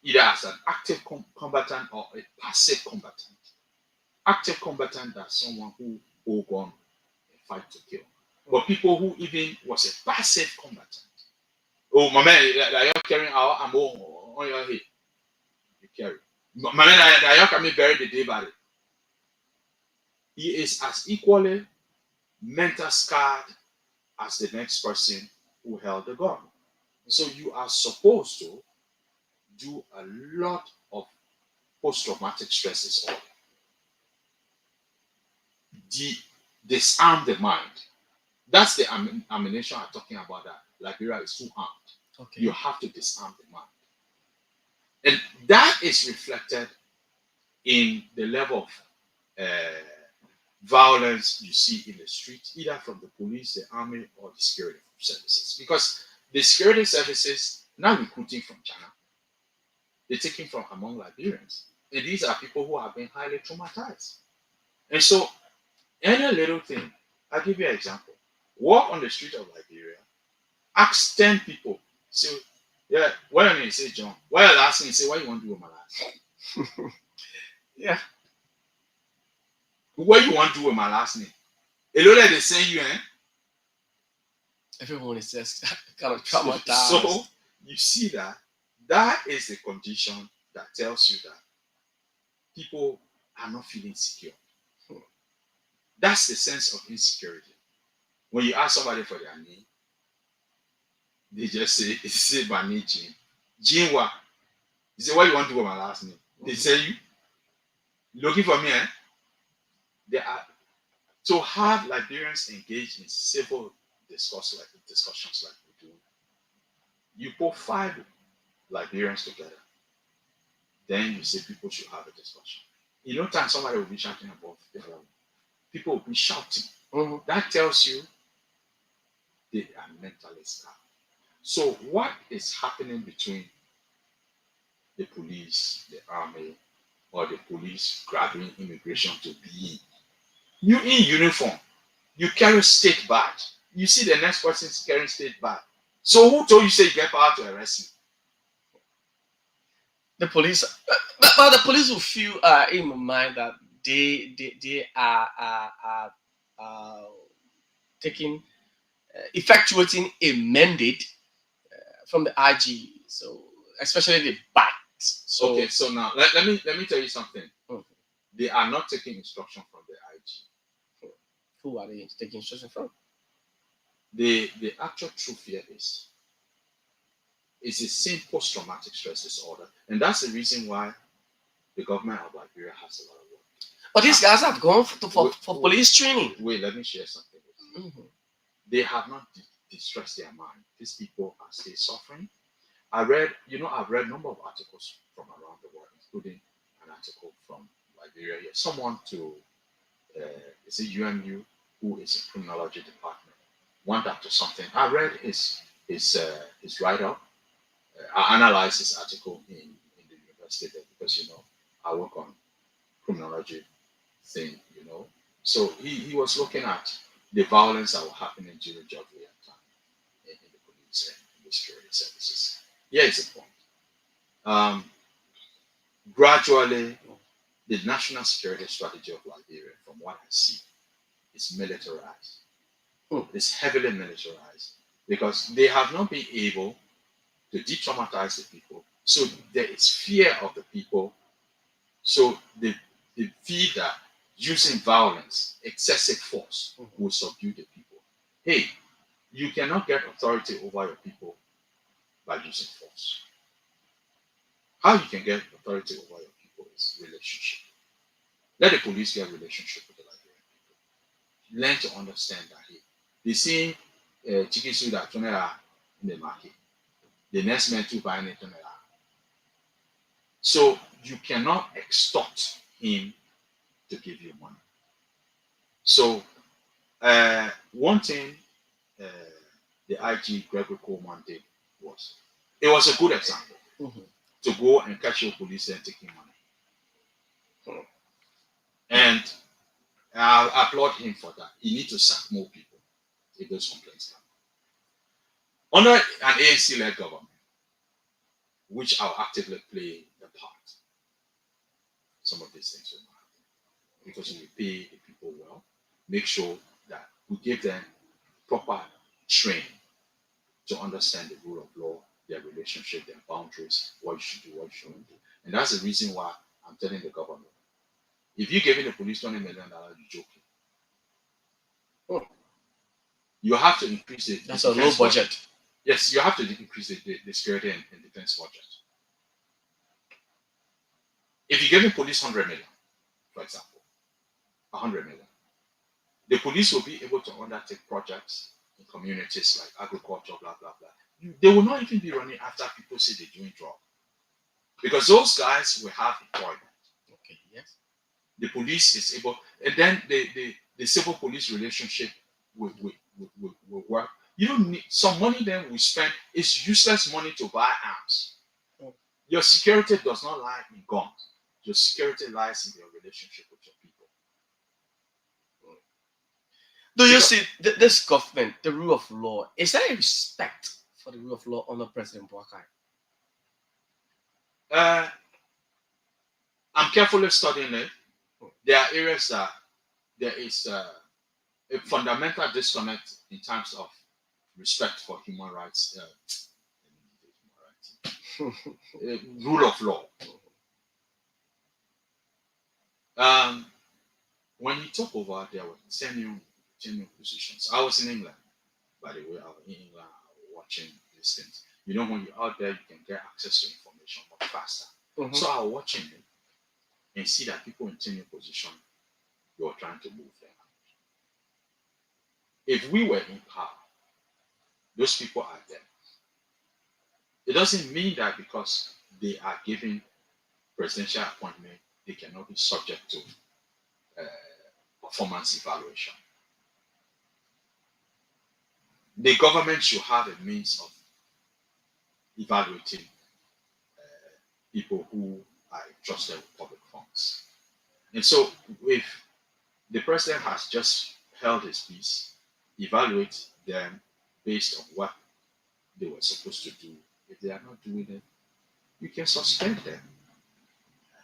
either as an active combatant or a passive combatant. Active combatant is someone who go on and fight to kill. But people who even was a passive combatant. Oh, my man, you're carrying our ammo on your head. You carry. My man, you're coming bury the day body. He is as equally mental scarred as the next person who held the gun. So you are supposed to do a lot of post-traumatic stress disorder. Disarm the mind. That's the ammunition I'm talking about. That Liberia is too armed. Okay. You have to disarm the mind, and that is reflected in the level of violence you see in the street, either from the police, the army, or the security services. Because the security services now recruiting from China, they're taking from among Liberians, and these are people who have been highly traumatized. And so, any little thing, I'll give you an example. Walk on the street of Liberia, ask 10 people, say, yeah, what your name? Say John. What your last name? Say, what you want to do with my last name? Yeah. What you want to do with my last name? A lot of they say you, eh? Everyone is just kind of traumatized. So you see that is the condition that tells you that people are not feeling secure. That's the sense of insecurity. When you ask somebody for their name, they just say my name Jean. Jean what? You say, what you want to do with my last name? They say you looking for me, eh? They are to have Liberians engaged in civil discussions like we do. You put 5 Liberians together, then you say people should have a discussion. In no time, somebody will be shouting above the level. People will be shouting. Mm-hmm. That tells you they are mentally scarred. So what is happening between the police, the army, or the police grabbing immigration to be in? You in uniform, you carry state badge. You see the next person is carrying state badge. So who told you say you get power to arrest me? The police, but the police will feel in my mind that they are taking effectuating a mandate from the IG. So especially the BAT. So Okay, so now let me tell you something. Mhm. They are not taking instruction from the IG. Who are they taking instruction from? The actual truth here is it's the same post-traumatic stress disorder, and that's the reason why the government of Liberia has a lot of work. But these guys have gone for police training. Wait, let me share something with you. Mm-hmm. They have not distressed their mind. These people are still suffering. I've read a number of articles from around the world, including an article from Liberia. Someone to is it UMU, who is in criminology department, went up to something. I read his write-up. I analyzed his article in the university there because I work on criminology thing. So he was looking at the violence that was happening during Weah time in the police and in the security services. Here is the point. Gradually, the national security strategy of Liberia, from what I see, is militarized. It's heavily militarized because they have not been able to de-traumatize the people. So there is fear of the people. So they feel that using violence, excessive force, will subdue the people. Hey, you cannot get authority over your people by using force. How you can get authority over your people is relationship. Let the police get relationship with the Liberian people. Learn to understand that, hey, they see chicken suit that in the market. the next man to buy anything like that. So you cannot extort him to give you money. So one thing uh, the IG Gregory Coleman did was, it was a good example to go and catch your police and taking money. And I applaud him for that. He needs to sack more people if those complaints come. Under an ANC-led government, which I'll actively play the part, some of these things will not happen. Because we pay the people well, make sure that we give them proper training to understand the rule of law, their relationship, their boundaries, what you should do, what you shouldn't do. And that's the reason why I'm telling the government, if you're giving the police $20 million, you're joking. You have to increase it. That's a low budget. Yes, you have to increase the security and defense budget. If you're giving police 100 million, for example, 100 million, the police will be able to undertake projects in communities like agriculture, blah, blah, blah. They will not even be running after people say they're doing drugs. Because those guys will have employment. Okay, yes. The police is able, and then the civil police relationship will work. You don't need some money. Then we spend. It's useless money to buy arms. Your security does not lie in guns. Your security lies in your relationship with your people. Do you see this government, the rule of law? Is there a respect for the rule of law under President Boakai? I'm carefully studying it. There are areas that there is a fundamental disconnect in terms of respect for human rights, rule of law. When he took over, there were 10 new positions. I was in England, by the way. I was in England watching these things. You know, when you're out there, you can get access to information much faster. So I was watching it and see that people in 10 new position, they were trying to move them out. If we were in power, those people are there. It doesn't mean that because they are given presidential appointment, they cannot be subject to performance evaluation. The government should have a means of evaluating people who are entrusted with public funds. And so if the president has just held his peace, evaluate them based on what they were supposed to do. If they are not doing it, you can suspend them.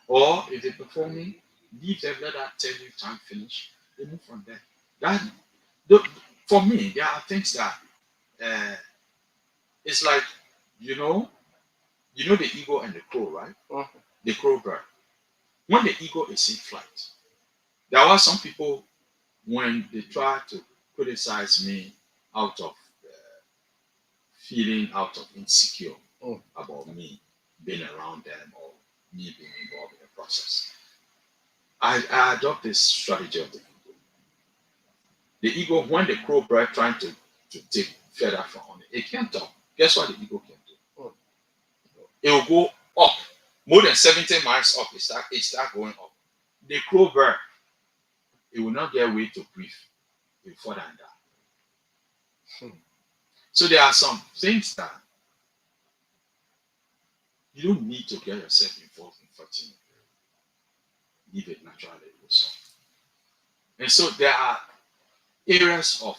Or if they're performing, leave them, let that 10-year time finish, they move from there. For me, there are things that it's like, you know the eagle and the crow, right? The crow bird. When the eagle is in flight, there are some people, when they try to criticize me out of feeling out of insecure about me being around them or me being involved in the process, I adopt this strategy of the eagle. The eagle, when the crow bird trying to take feather from on it can't talk. Guess what the eagle can do? It will go up more than 70 miles up. It start going up. The crow bird, it will not get way to breathe. It will fall and die. So there are some things that you don't need to get yourself involved in fighting. Leave it naturally. Also. And so there are areas of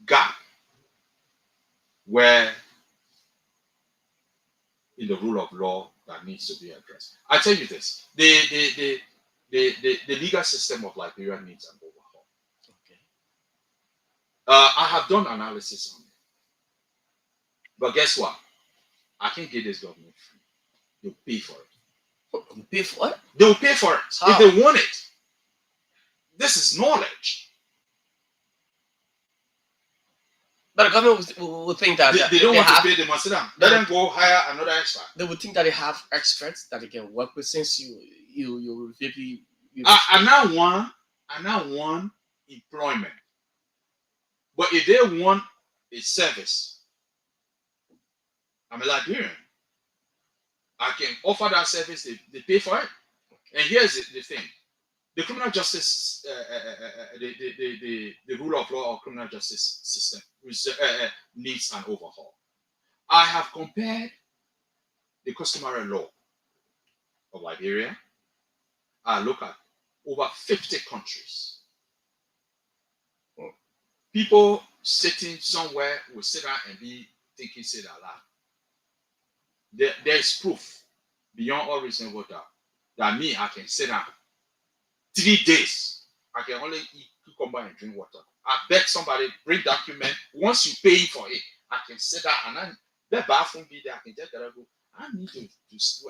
gap where in the rule of law that needs to be addressed. I tell you this: the legal system of Liberia needs an overhaul. Okay. I have done analysis on it, but guess what? I can't get this government free. They'll pay for it. You pay for it? They'll pay for it if they want it. This is knowledge. But the government will think that they don't want to pay. They must sit down. Let them go hire another expert. They would think that they have experts that they can work with, since you maybe. I now want employment. But if they want a service, I'm a Liberian. I can offer that service. They pay for it. And here's the thing: the criminal justice, the rule of law or criminal justice system needs an overhaul. I have compared the customary law of Liberia. I look at over 50 countries. People sitting somewhere will sit down and be thinking, say that loud. There is proof beyond all reasonable doubt that me, I can sit down 3 days. I can only eat cucumber and drink water. I bet somebody bring document. Once you pay for it, I can sit down and then the bathroom be there. I can just go. I need to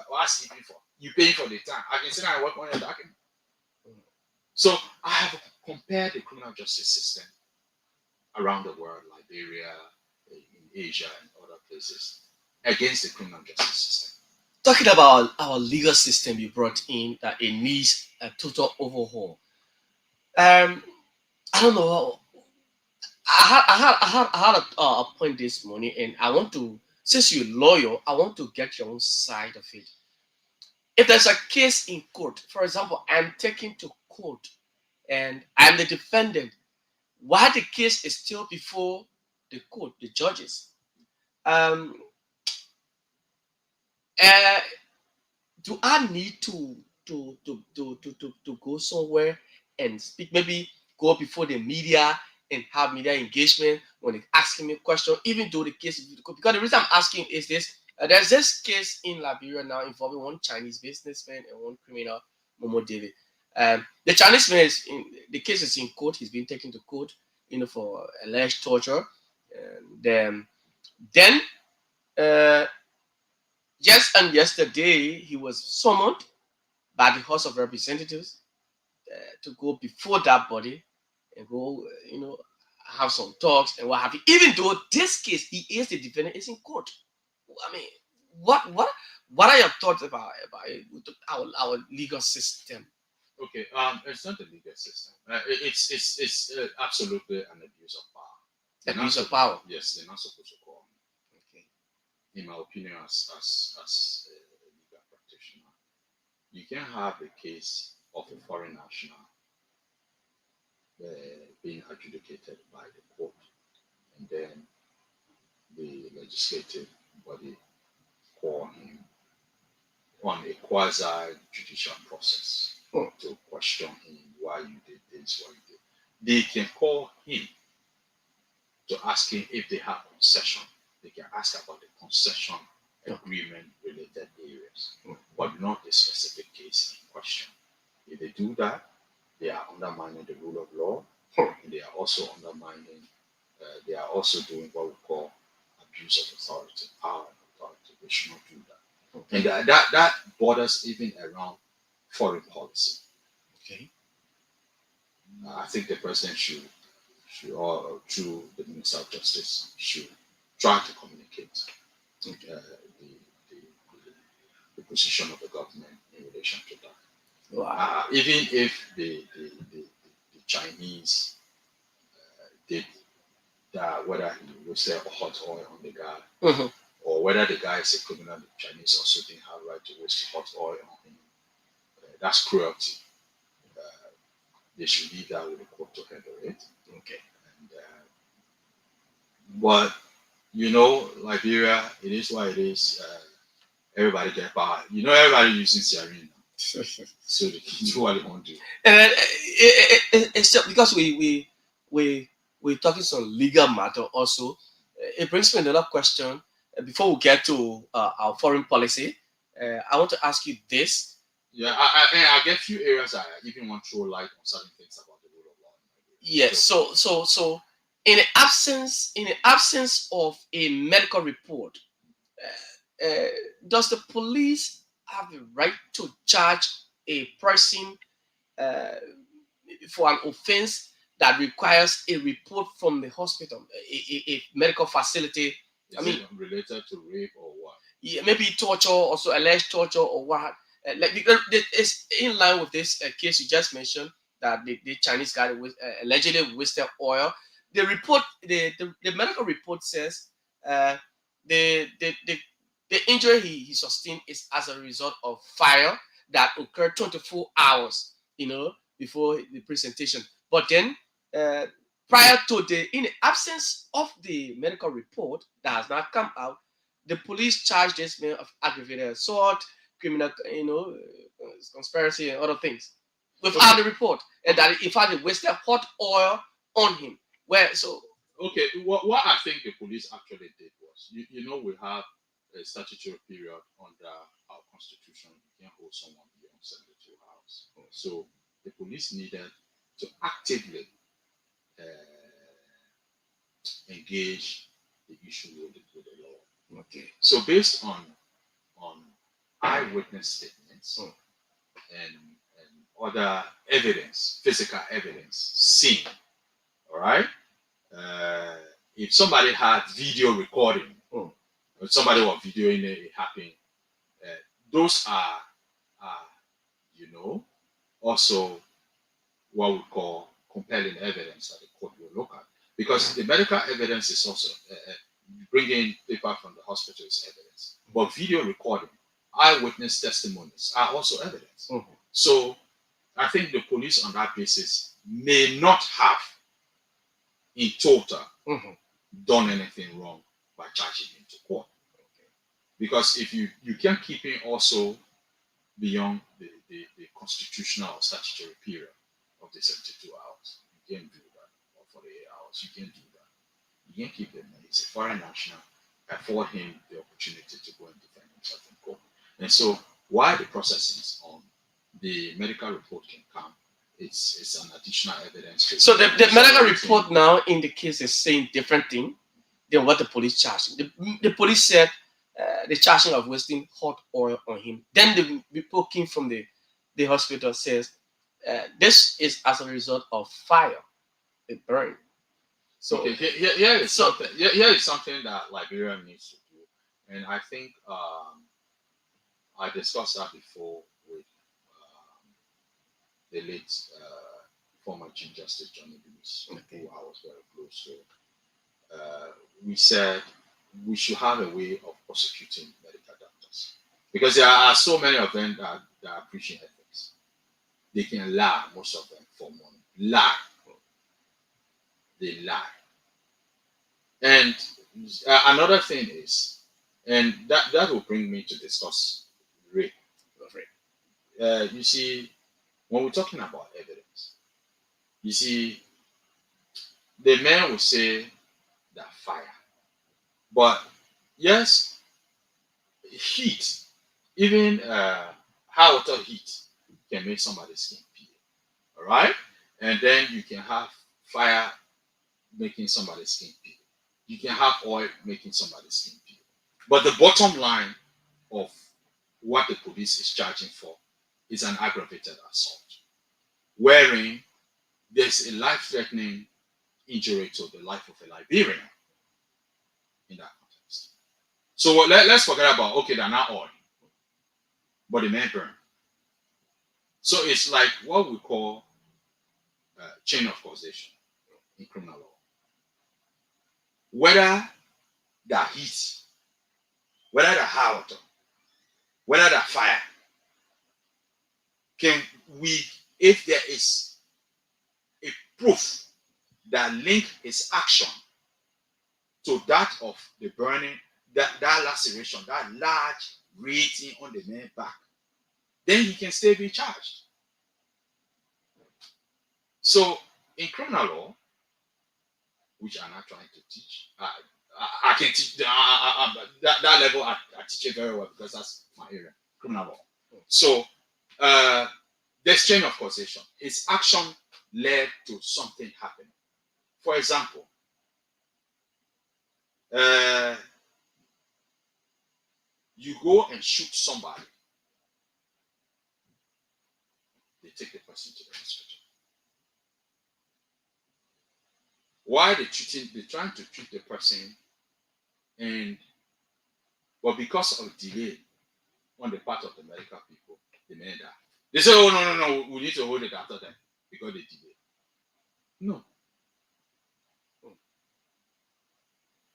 what I sleeping for. You paying for the time. I can sit down and work on your document. So I have compared the criminal justice system around the world, Liberia, in Asia, and other places, against the criminal justice system. Talking about our legal system, you brought in that it needs a total overhaul. I don't know. I had a point this morning, and I want to, since you're a lawyer, I want to get your own side of it. If there's a case in court, for example, I'm taken to court and I'm the defendant, while the case is still before the court, the judges, um, uh, do I need to go somewhere and speak? Maybe go before the media and have media engagement when they asking me a question, even though the case is because the reason I'm asking is this: there's this case in Liberia now involving one Chinese businessman and one criminal, Momo David. The Chinese man is in the case is in court. He's been taken to court, for alleged torture, and then. Uh, Just and yesterday, he was summoned by the House of Representatives to go before that body and go, have some talks and what have you. Even though this case, he is the defendant, is in court. I mean, what are your thoughts about our legal system? Okay, it's not the legal system. It's absolutely an abuse of power. Abuse of power. Yes, they're not supposed to call me. Okay. In my opinion, as a legal practitioner, you can have a case of a foreign national being adjudicated by the court, and then the legislative body call him on a quasi-judicial process to question him why you did this, why you did. They can call him to ask him if they have concession. They can ask about the concession agreement related areas, but not the specific case in question. If they do that, they are undermining the rule of law, and they are also undermining, they are also doing what we call abuse of authority, power and authority. They should not do that. And that borders even around foreign policy. Okay. I think the president should, or through the Minister of Justice, should try to communicate the position of the government in relation to that. Wow. Even if the Chinese did that, whether he was there hot oil on the guy, or whether the guy is a criminal, the Chinese also didn't have right to waste hot oil on him. That's cruelty. They should leave that with the court to handle it. Okay. And, but Liberia, it is what it is. Everybody get power. Everybody using Syrian now, so they can do what they want to do. And it's just because we're talking some legal matter also. It brings me another question. Before we get to our foreign policy, I want to ask you this. Yeah, I get few areas I even want to throw light on certain things about the rule of law. Yes. So in the absence of a medical report, does the police have the right to charge a person for an offense that requires a report from the hospital, a medical facility? Is it related to rape or what? Yeah, maybe torture, also alleged torture or what? It's in line with this case you just mentioned that the Chinese guy allegedly wasted oil. The report, the medical report says the injury he sustained is as a result of fire that occurred 24 hours, before the presentation. But then, prior to in the absence of the medical report that has not come out, the police charged this man of aggravated assault, criminal, conspiracy, and other things without the report, and that in fact they wasted hot oil on him. Okay, what I think the police actually did was, we have a statutory period under our constitution. You can't hold someone beyond 72 hours. So the police needed to actively engage the issue with the law. Okay. So based on eyewitness statements and other evidence, physical evidence seen, all right. If somebody had video recording, if somebody was videoing it happening, those are also what we call compelling evidence that the court will look at, because the medical evidence is also bringing paper from the hospital is evidence, but video recording, eyewitness testimonies are also evidence. So I think the police on that basis may not have in total done anything wrong by charging him to court. Because if you can't keep him also beyond the constitutional or statutory period of the 72 hours, you can't do that, or 48 hours, you can't do that. You can't keep him. He's a foreign national. Afford him the opportunity to go and defend himself in court. And so while the processes on the medical report can come, it's an additional evidence. So the medical report now in the case is saying different thing than what the police charged. The police said the charging of wasting hot oil on him. Then the report came from the hospital says this is as a result of fire, it burned. So okay, here is something that Liberia needs to do, and I think I discussed that before with the late former Chief Justice Johnny Lewis, who I was very close to. We said we should have a way of prosecuting medical doctors, because there are so many of them that are preaching ethics. They can lie, most of them, for money. Lie. They lie. And another thing is, and that will bring me to discuss rape. You see, when we're talking about evidence, you see, the man will say that fire. But yes, heat, even high water heat, can make somebody's skin peel. All right? And then you can have fire making somebody's skin peel. You can have oil making somebody's skin peel. But the bottom line of what the police is charging for is an aggravated assault, wherein there's a life-threatening injury to the life of a Liberian in that context. So let's forget about, okay, they're not oil, but the man burned. So it's like what we call chain of causation in criminal law. Whether the heat, whether the high water, whether the fire, if there is a proof that link his action to that of the burning, that laceration, that large rating on the man's back, then he can still be charged. So in criminal law, which I'm not trying to teach, I can teach that level. I teach it very well because that's my area, criminal law. So there's chain of causation. His action led to something happening. For example, you go and shoot somebody, they take the person to the hospital. Why they're trying to treat the person, but because of delay on the part of the medical people, the man died. They say, oh no, we need to hold it after that because they delayed. No.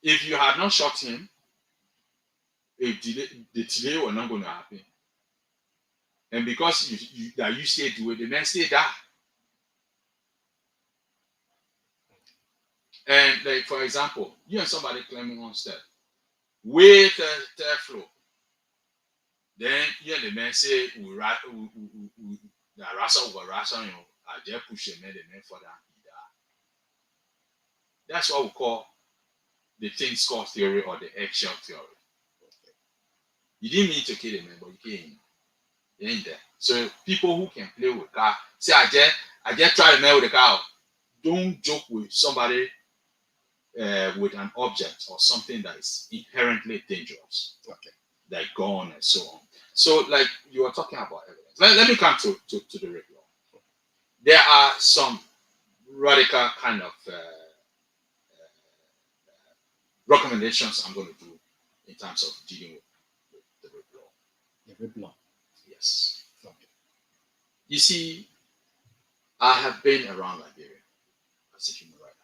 If you had not shot him, the delay was not going to happen. And because you stay do it, the man stay die. And like for example, you and somebody climbing on step, way to flow. Then you and the man say we the rasa over rasa, I just push the man for that. That's what we call the thin skull theory or the eggshell theory. You didn't mean to kill the man, but you came. You ain't there. So people who can play with car, say I just try to man with the car. Don't joke with somebody with an object or something that is inherently dangerous. Okay. Like gun and so on. So like you were talking about evidence. Let me come to the rape law. There are some radical kind of recommendations I'm going to do in terms of dealing with the rape law. The rape law. Yes. Okay. You see, I have been around Liberia as a human rights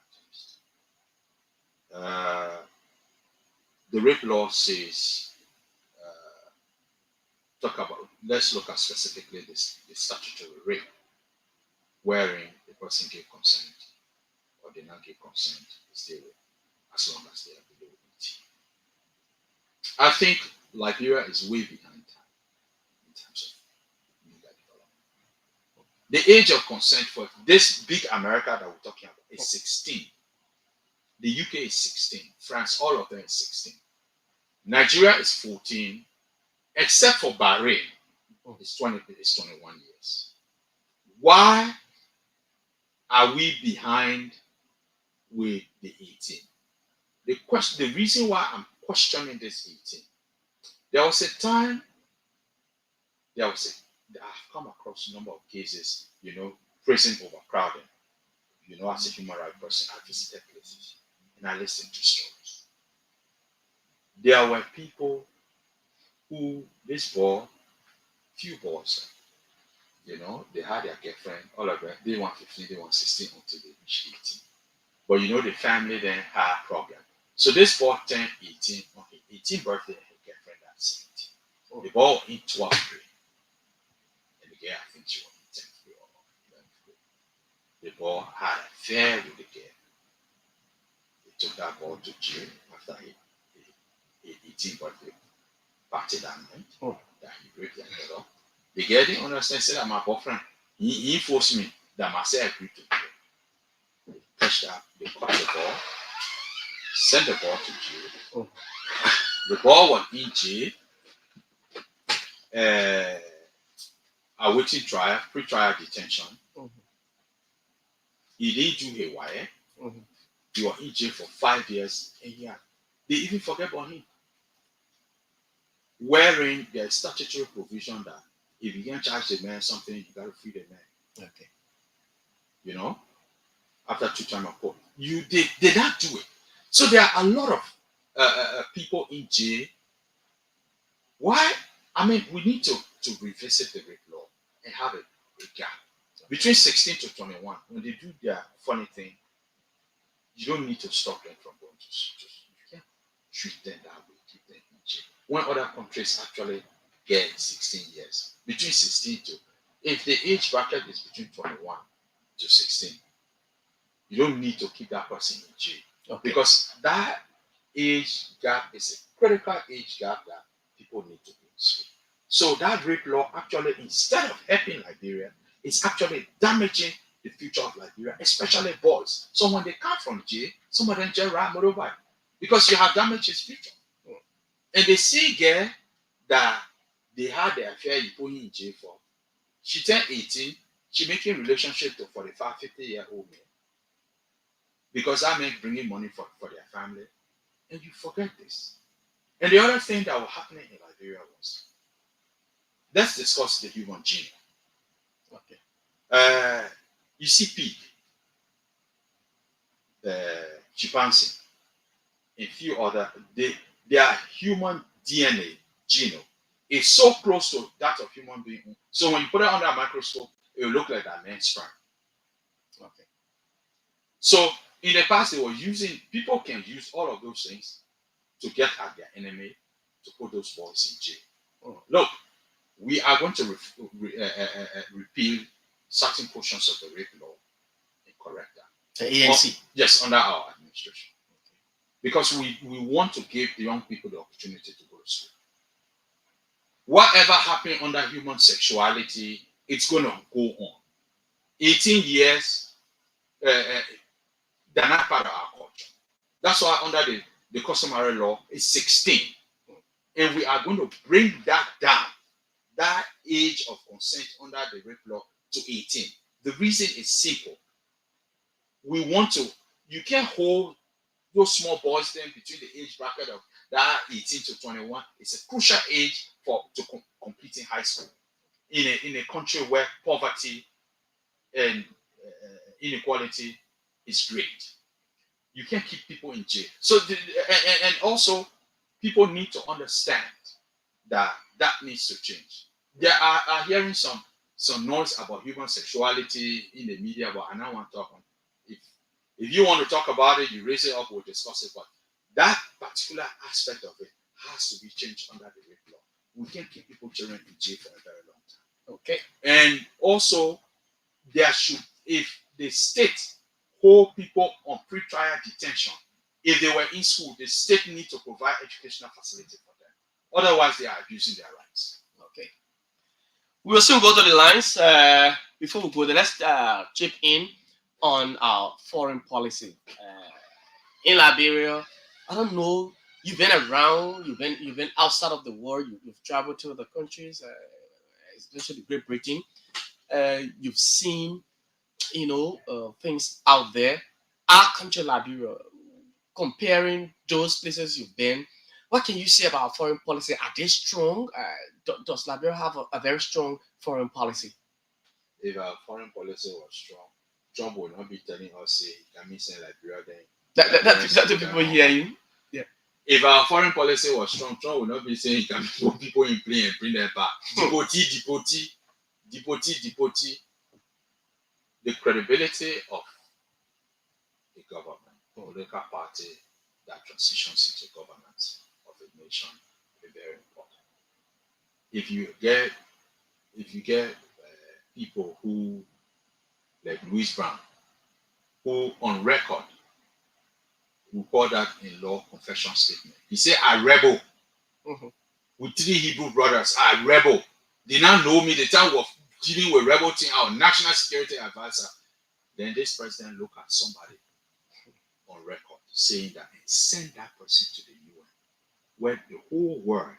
activist. The rape law says, let's look at specifically the statutory rape, wherein the person gave consent or did not give consent to stay with, as long as they are below 18. I think Liberia is way behind time in terms of legal development. The age of consent for this big America that we're talking about is 16. The UK is 16. France, all of them is 16. Nigeria is 14, except for Bahrain, it's 21 years. Why are we behind with the 18? The reason why I'm questioning this 18, there was a time, I've come across a number of cases, prison overcrowding. As a human rights person, I visited places and I listened to stories. There were people who, few boys, they had their girlfriend, all of them, they want 15, they want 16 until they reach 18. But the family then had a problem. So this boy turned 18 on his 18th birthday, and his girlfriend at 17. Oh. The boy was in 12th grade. And the girl, I think she was in 10th grade or 11th grade. The boy had an affair with the girl. They took that boy to jail after his 18th birthday party that night. Oh. That he raped the girl. The girl didn't understand, said that my boyfriend, he forced me that myself agreed to do it. They pushed up, they caught the ball, sent the ball to jail. Oh. The ball was in jail, awaiting trial, pre-trial detention. Mm-hmm. He didn't do haywire. Mm-hmm. He was in jail for 5 years, and they even forget about him. Wherein there's statutory provision that if you can't charge the man something, you gotta free the man. Okay. After 2 times of court. They not do it. So there are a lot of people in jail. Why? We need to revisit the rape law and have a gap. Between 16 to 21, when they do their funny thing, you don't need to stop them from going to you can't treat them that way, keep them in jail. When other countries actually get 16 years, between 16 to, if the age bracket is between 21 to 16, you don't need to keep that person in jail. Okay. Because that age gap is a critical age gap that people need to be in school. So that rape law actually, instead of helping Liberia, it's actually damaging the future of Liberia, especially boys. So when they come from jail, some of them just ride motorbike because you have damaged his future. And they see girl that they had the affair you put in jail for. She turned 18, she making relationship to 45, 50-year-old men. Because that meant bringing money for their family. And you forget this. And the other thing that was happening in Liberia was, let's discuss the human genome. Okay. You see pig, chimpanzee, and few other, their human DNA genome is so close to that of human being. So when you put it under a microscope, it will look like that man's sperm. Okay. So in the past, people can use all of those things to get at their enemy, to put those boys in jail. Oh. Look, we are going to repeal certain portions of the rape law and correct that. The ANC. Yes, under our administration. Because we want to give the young people the opportunity to go to school. Whatever happened under human sexuality, it's going to go on. 18 years, they're not part of our culture. That's why under the customary law, it's 16. And we are going to bring that down, that age of consent under the rape law to 18. The reason is simple. We want to, you can't hold those small boys then between the age bracket of that 18 to 21. It's a crucial age for completing high school in a country where poverty and inequality is great. You can't keep people in jail. So and also people need to understand that needs to change. There are hearing some noise about human sexuality in the media, but I don't want to talk on. If you want to talk about it, you raise it up, we'll discuss it. But that particular aspect of it has to be changed under the rape law. We can't keep people children in jail for a very long time. Okay. And also, there should, if the state hold people on pre-trial detention, if they were in school, the state need to provide educational facility for them. Otherwise, they are abusing their rights. Okay. We'll soon go to the lines. Before we go there, let's chip in on our foreign policy. In Liberia, I don't know, you've been around, you've been outside of the world, you've traveled to other countries, especially Great Britain. You've seen, things out there. Our country, Liberia, comparing those places you've been, what can you say about foreign policy? Are they strong? Does Liberia have a very strong foreign policy? If our foreign policy was strong, Trump would not be telling us, say, can we send Liberia then? That the people hear you. Yeah. If our foreign policy was strong, Trump would not be saying, can we put people in plane and bring them back? Depoti. The credibility of the government, political party that transitions into governance of a nation is very important. If you get people who, like Louis Brown, who on record will call that in law confession statement. He said, I rebel. Mm-hmm. With 3 Hebrew brothers, I rebel. They now know me, the time of dealing with rebel thing, our national security advisor. Then this president look at somebody on record saying that and send that person to the UN, where the whole world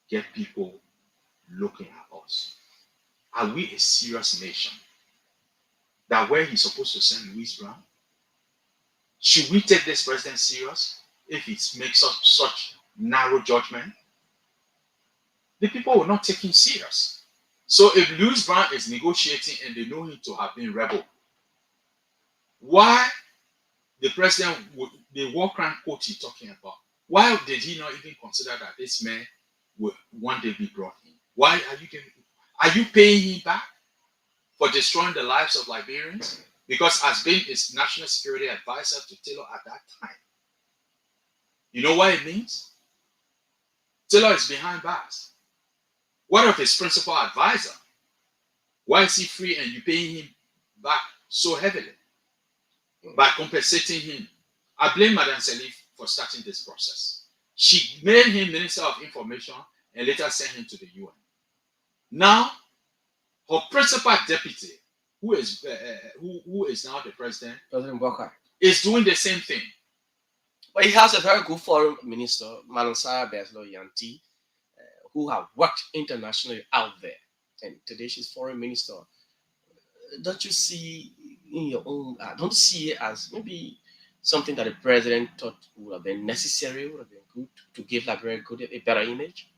get people looking at us. Are we a serious nation? That where he's supposed to send Louis Brown? Should we take this president serious if it makes such narrow judgment? The people will not take him serious. So if Louis Brown is negotiating and they know him to have been rebel, why the president would the war crime court he's talking about? Why did he not even consider that this man will one day be brought in? Why are you paying him back for destroying the lives of Liberians? Because as being his national security advisor to Taylor at that time. You know what it means? Taylor is behind bars. What of his principal advisor? Why is he free and you paying him back so heavily? By compensating him. I blame Madame Salif for starting this process. She made him Minister of Information and later sent him to the UN. Now, her principal deputy, who is now the president, President Walker, is doing the same thing. But he has a very good foreign minister, Malansara Beslo Yanti, who have worked internationally out there. And today she's foreign minister. Don't you see in your own, don't see it as maybe something that the president thought would have been necessary, would have been good to give Liberia a better image?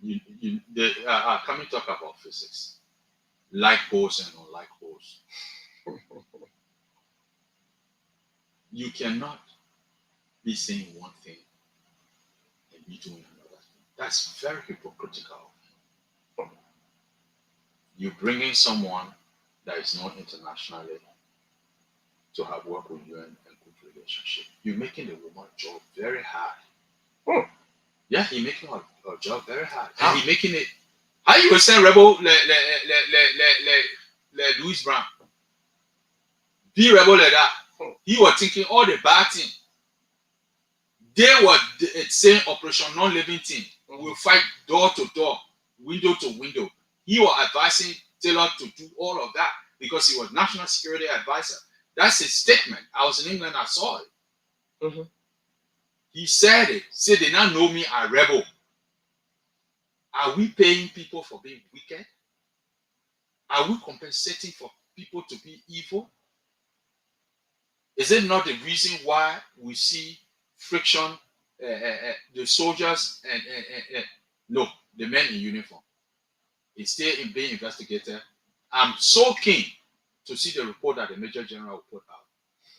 Can we talk about physics? Like holes and unlike holes. You cannot be saying one thing and be doing another thing. That's very hypocritical. You bring in someone that is known internationally to have worked with you and good relationship. You're making the woman's job very hard. Yeah, he making our job very hard. How he making it? How you will send rebel Louis Brown? Be rebel like that. He was thinking all the bad thing. They were saying Operation Non-Living Thing. We'll fight door to door, window to window. He was advising Taylor to do all of that because he was national security advisor. That's his statement. I was in England, I saw it. Mm-hmm. He said it. Said they now know me a rebel. Are we paying people for being wicked? Are we compensating for people to be evil? Is it not the reason why we see friction, the soldiers and no, the men in uniform? It's still in being investigated. I'm so keen to see the report that the Major General will put out.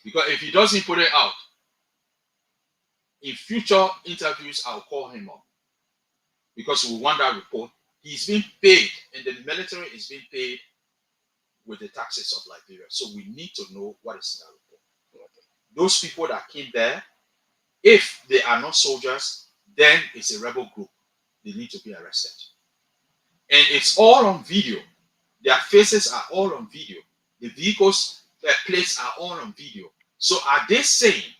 Because if he doesn't put it out, in future interviews, I'll call him up. Because we want that report. He's being paid, and the military is being paid with the taxes of Liberia. So we need to know what is in that report. Okay. Those people that came there, if they are not soldiers, then it's a rebel group. They need to be arrested. And it's all on video. Their faces are all on video. The vehicles, their plates are all on video. So are they saying,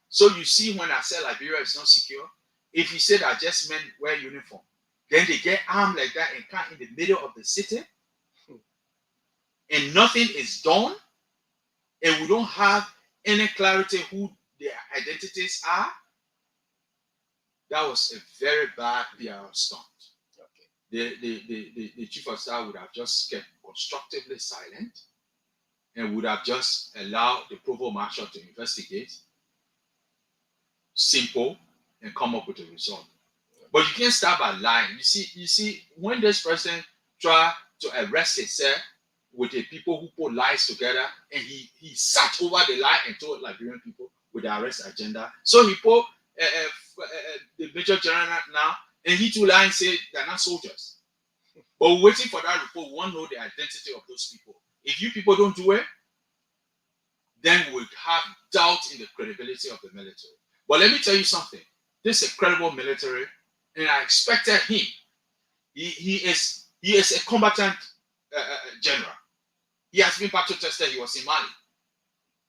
so you see when I say Liberia is not secure, if you say that just men wear uniform, then they get armed like that and come in the middle of the city, and nothing is done, and we don't have any clarity who their identities are, that was a very bad PR stunt. Okay. The chief of staff would have just kept constructively silent and would have just allowed the provost marshal to investigate, simple, and come up with a result. But you can't start by lying. You see, when this person tried to arrest himself with the people who put lies together, and he sat over the lie and told Liberian people with the arrest agenda. So he put the Major General now, and he too lie and say they're not soldiers. But we're waiting for that report. We want to know the identity of those people. If you people don't do it, then we'll have doubt in the credibility of the military. But let me tell you something. This is a credible military, and I expected him. He is a combatant general. He has been battle tested. He was in Mali.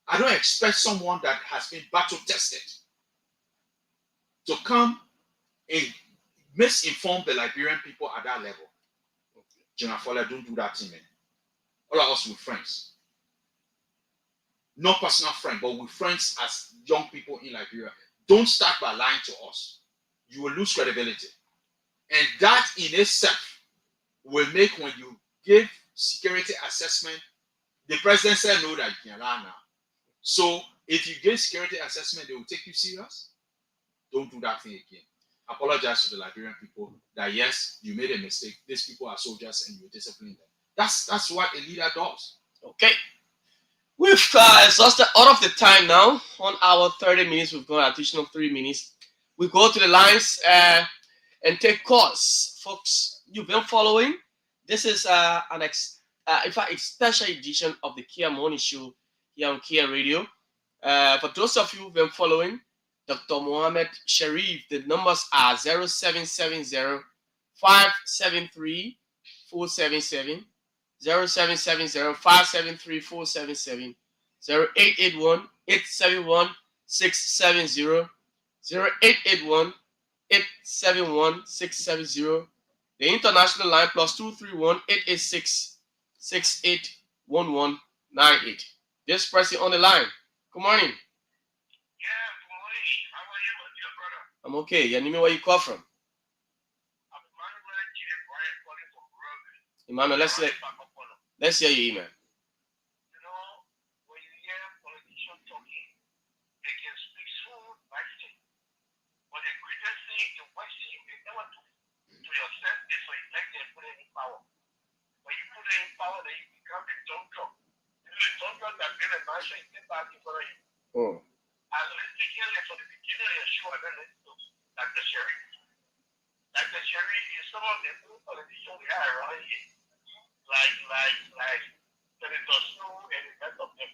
I don't expect someone that has been battle tested to come and misinform the Liberian people at that level. General Fowler, don't do that to me. All of us, we're friends. Not personal friends, but we're friends as young people in Liberia. Don't start by lying to us. You will lose credibility. And that in itself will make, when you give security assessment, the president said no that you can lie now. So if you give security assessment, they will take you serious. Don't do that thing again. Apologize to the Liberian people that yes, you made a mistake. These people are soldiers and you discipline them. That's what a leader does. Okay. We've exhausted all of the time now. 1 hour, 30 minutes. We've got an additional 3 minutes. We go to the lines and take calls. Folks, you've been following. This is in fact, a special edition of the Kear Morning Show here on Kear Radio. For those of you who've been following, Dr. Mohamed Sharif, the numbers are 0770 573 477, 0770 573 477, 0881 871 670, 0881 871 670. The international line +231 886 681198. This person on the line. Good morning. Yeah, good morning. How are you, my dear brother? I'm okay. You name me where you call from. I'm Emmanuel J. Bryant calling from Grove. Emmanuel, let's hear you, man. You know, when you hear politicians talking, they can speak so nicely. But the greatest thing in West you can never do to yourself is to elect and put it in power. When you put it in power, then you become a dumb truck. You know, the dumb truck that built a mansion is still back in front of you. Oh. As we speak here from the beginning of the show, I've been listening to Dr. Sherry. Dr. Sherry is some of the old politicians we have around here. Like Senator Snow and the rest of them.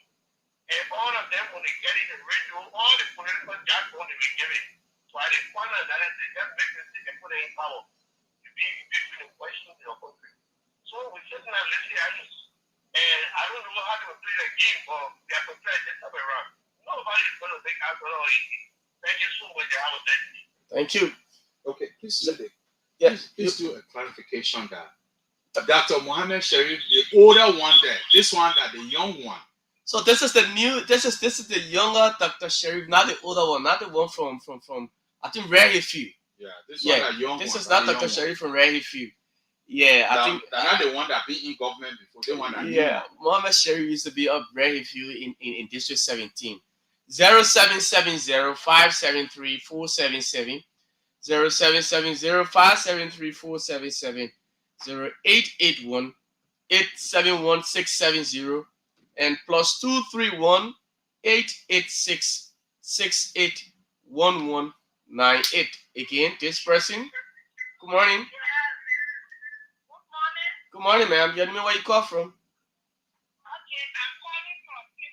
And all of them, when they get in the radio, all the political jargon they were given, so at the point of that, they just make this thing play the game, but they are prepared this time around. Nobody is going to take out all easy. Thank you so much. Have a nice day. Thank you. Okay, please Yeah. do a clarification that Dr. Mohamed Sharif, the older one there, this one that the young one. So this is the new. This is the younger Dr. Sharif, not the older one, not the one from I think Rare Hill. Yeah, this Yeah, one that young this one. is not Dr. Sharif from Rare Hill. Yeah, I think they're not the one that be in government before. The one that yeah, Mohamed Sharif used to be up Rare Hill in District 17. 0770 573 477 0770 573 477 0881 871 670 and plus 231 886 681198. Again, this person. Good morning. Yes. Good morning. Good morning, ma'am. You know where you call from? Okay, I'm calling from Kear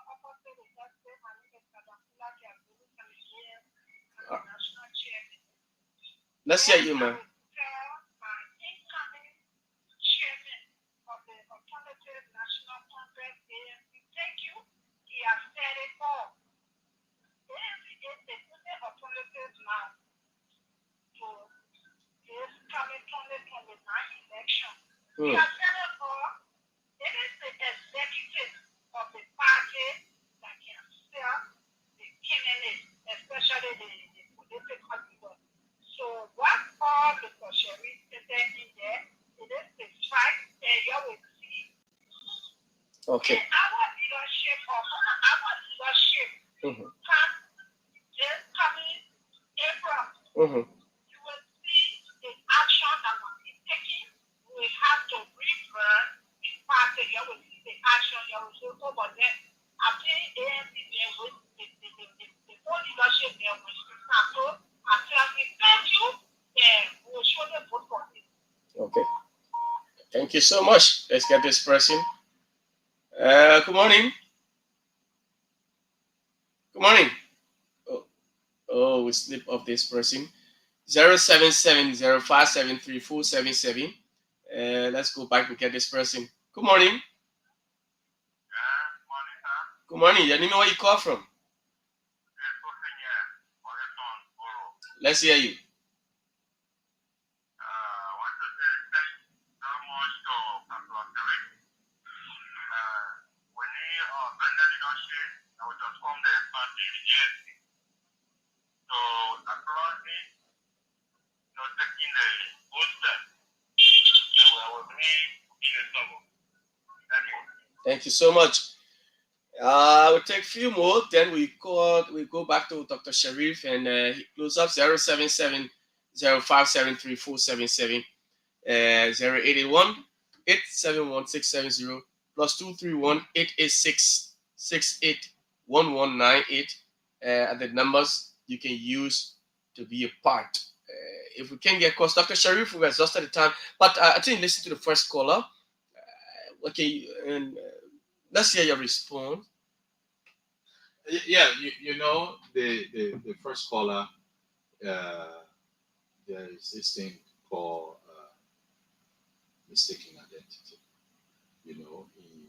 opposite the Jefferson. My name is Kadapula Kiabulu Kamishian. I'm a national chairman. Let's hear you, ma'am. Tell my incoming chairman of the Alternative National Congress, ANC, thank you. He has said it all. ANC is the only alternative now to this coming 2029 election. He has said it all. It is the executive of the party that can sell the candidate, especially the political leader. So what all the Sharif said in there, it is the fight, and you will see. Okay. In our leadership, come this coming April, you will see the action that will be taken. We have to rebrand the party. You will see the action. You will say, oh, but then I think ANC there with the whole leadership there will start. So I tell you, thank you, and we'll show them vote for it. Okay. Thank you so much. Let's get this person. Good morning. Good morning. Oh, we slip off this person. 0770 573 477. Let's go back and get this person. Good morning. Morning, sir. Good morning. You know where you call from? Let's hear you. I want to say thank you so much to Pastor Derek. When he vendor leadership, I will just form the party in GSC. So applaud me, taking the good step. And we will be in the trouble. Thank you. Thank you so much. We'll take a few more, then we go back to Dr. Sharif and he close up 077 0573 477 0881 871 670 plus 231 886 681198 and the numbers you can use to be a part. If we can get across, Dr. Sharif, we're exhausted the time, but I think listen to the first caller. Okay, and let's hear your response. Yeah, you know the first caller. There is this thing called mistaken identity. You know, he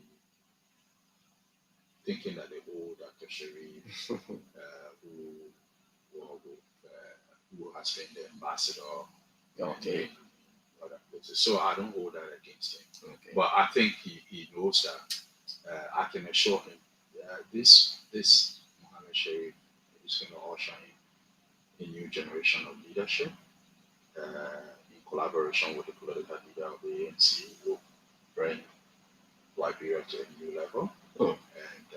thinking that the old Dr. Sharif, who has been the ambassador. Okay. Other places. So I don't hold that against him. Okay. But I think he knows that I can assure him this Mohamed Sharif is going to usher in a new generation of leadership in collaboration with the political leader of the ANC will bring Liberia to a new level. Oh.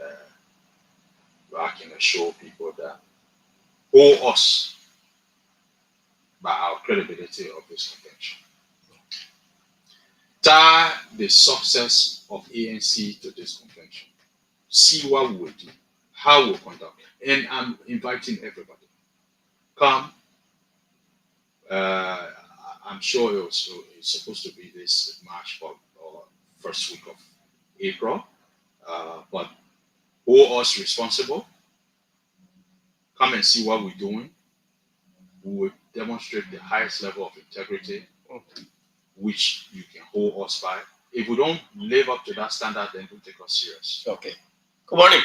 And I can assure people that owe us by our credibility of this convention. Tie the success of ANC to this convention. See what we will do, how we'll conduct. And I'm inviting everybody. Come. I'm sure it's supposed to be this March or first week of April. But hold us responsible. Come and see what we're doing. We will demonstrate the highest level of integrity, which you can hold us by. if we don't live up to that standard, then don't take us serious. Okay. Good morning.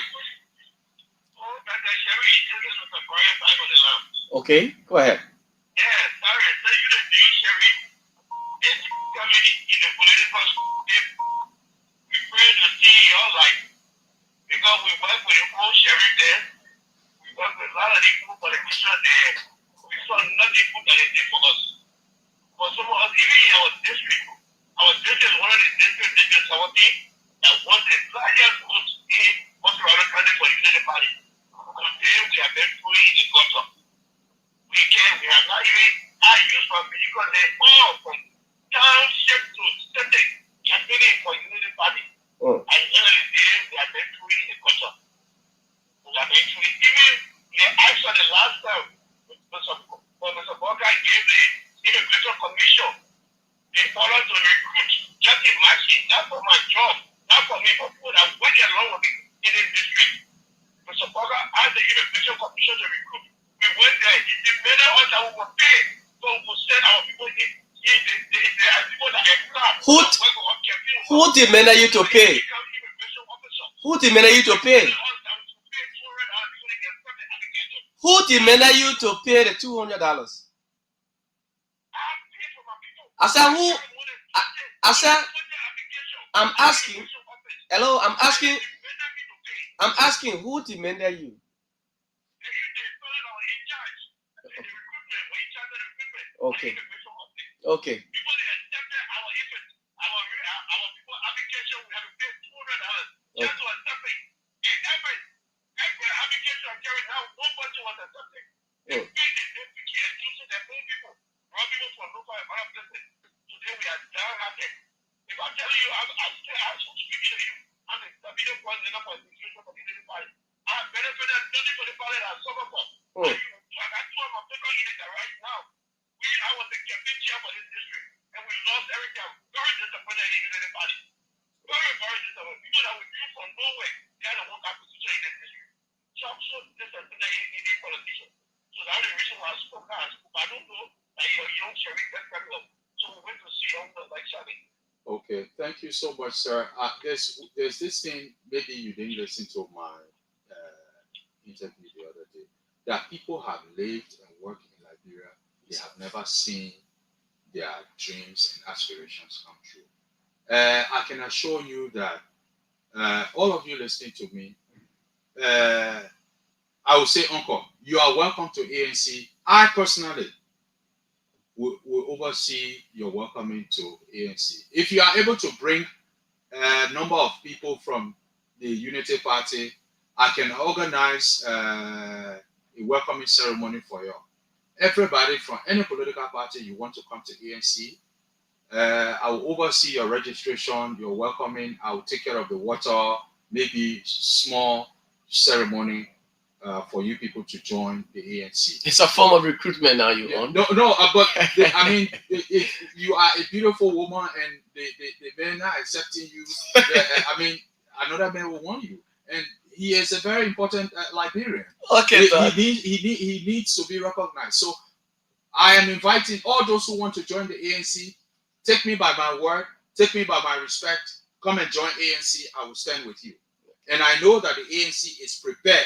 Oh, Dr. Sherry, this is Mr. Brian back on the line. Okay, go ahead. Yeah, sorry, I tell you the thing, Sherry. It's coming in the political system. We pray to see your life. Because we work with the whole Sherry there. We work with a lot of the people politicians there. We saw nothing good that they did for us. For some of us, even in our district is one of the districts, our team, that was the largest votes in Montreal County for the Unity Party. Today, we have been through the gutter. We have not even, I use my because they all from township to state campaigning for Unity Party. Oh. At the end of the day, we have been through the gutter. We have been through it. Even the action the last time, when Mr. Walker gave the Immigration Commission, they followed to recruit. Just imagine, that's for my job, not for me, for people that work along with me in this district. Mr. Walker asked the Immigration Commission to recruit. We went there, he demanded us that we were paid, so we could send our people in. There are people that are class. Who demanded you to pay? Who demanded you to pay? Who demanded you to pay the $200? I said, who? I said, I'm asking. Hello, I'm asking who demanded you? Okay. Okay. Okay, thank you so much, sir. There's this thing, maybe you didn't listen to my interview the other day, that people have lived and worked in Liberia, they have never seen their dreams and aspirations come true. I can assure you that all of you listening to me, I will say, Uncle, you are welcome to ANC. I personally will oversee your welcoming to ANC. If you are able to bring a number of people from the Unity Party, I can organize a welcoming ceremony for you. Everybody from any political party you want to come to ANC, I will oversee your registration, your welcoming. I will take care of the water, maybe small ceremony for you people to join the ANC. It's a form of recruitment now, you Yeah, on? but I mean, if you are a beautiful woman and the men are accepting you, I mean, another man will want you. And he is a very important Liberian. Okay, he needs to be recognized. So I am inviting all those who want to join the ANC. Take me by my word. Take me by my respect. Come and join ANC. I will stand with you. And I know that the ANC is prepared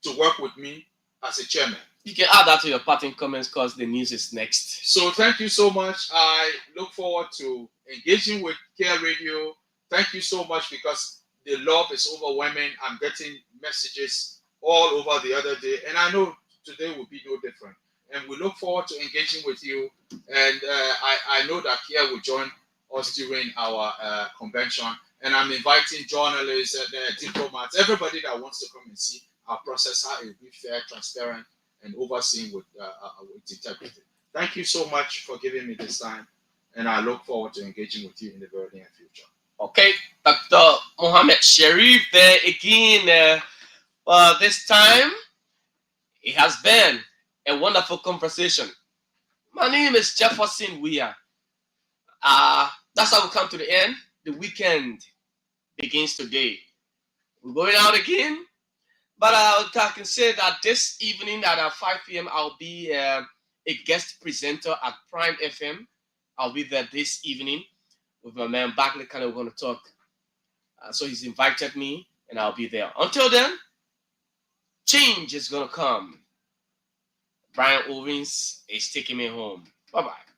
to work with me as a chairman. You can add that to your parting comments because the news is next. So thank you so much. I look forward to engaging with Kear Radio. Thank you so much because the love is overwhelming. I'm getting messages all over the other day, and I know today will be no different. And we look forward to engaging with you. And I know that Kear will join us during our convention. And I'm inviting journalists, diplomats, everybody that wants to come and see our process, how it will be fair, transparent, and overseen with integrity. Thank you so much for giving me this time, and I look forward to engaging with you in the very near future. Okay, Dr. Mohamed Sharif there again. This time, it has been a wonderful conversation. My name is Jefferson Weah. That's how we come to the end. The weekend begins today. We're going out again. But I can say that this evening at 5 p.m. I'll be a guest presenter at Prime FM. I'll be there this evening with my man Barkley. Kind of going to talk. So he's invited me, and I'll be there. Until then, change is going to come. Brian Owens is taking me home. Bye bye.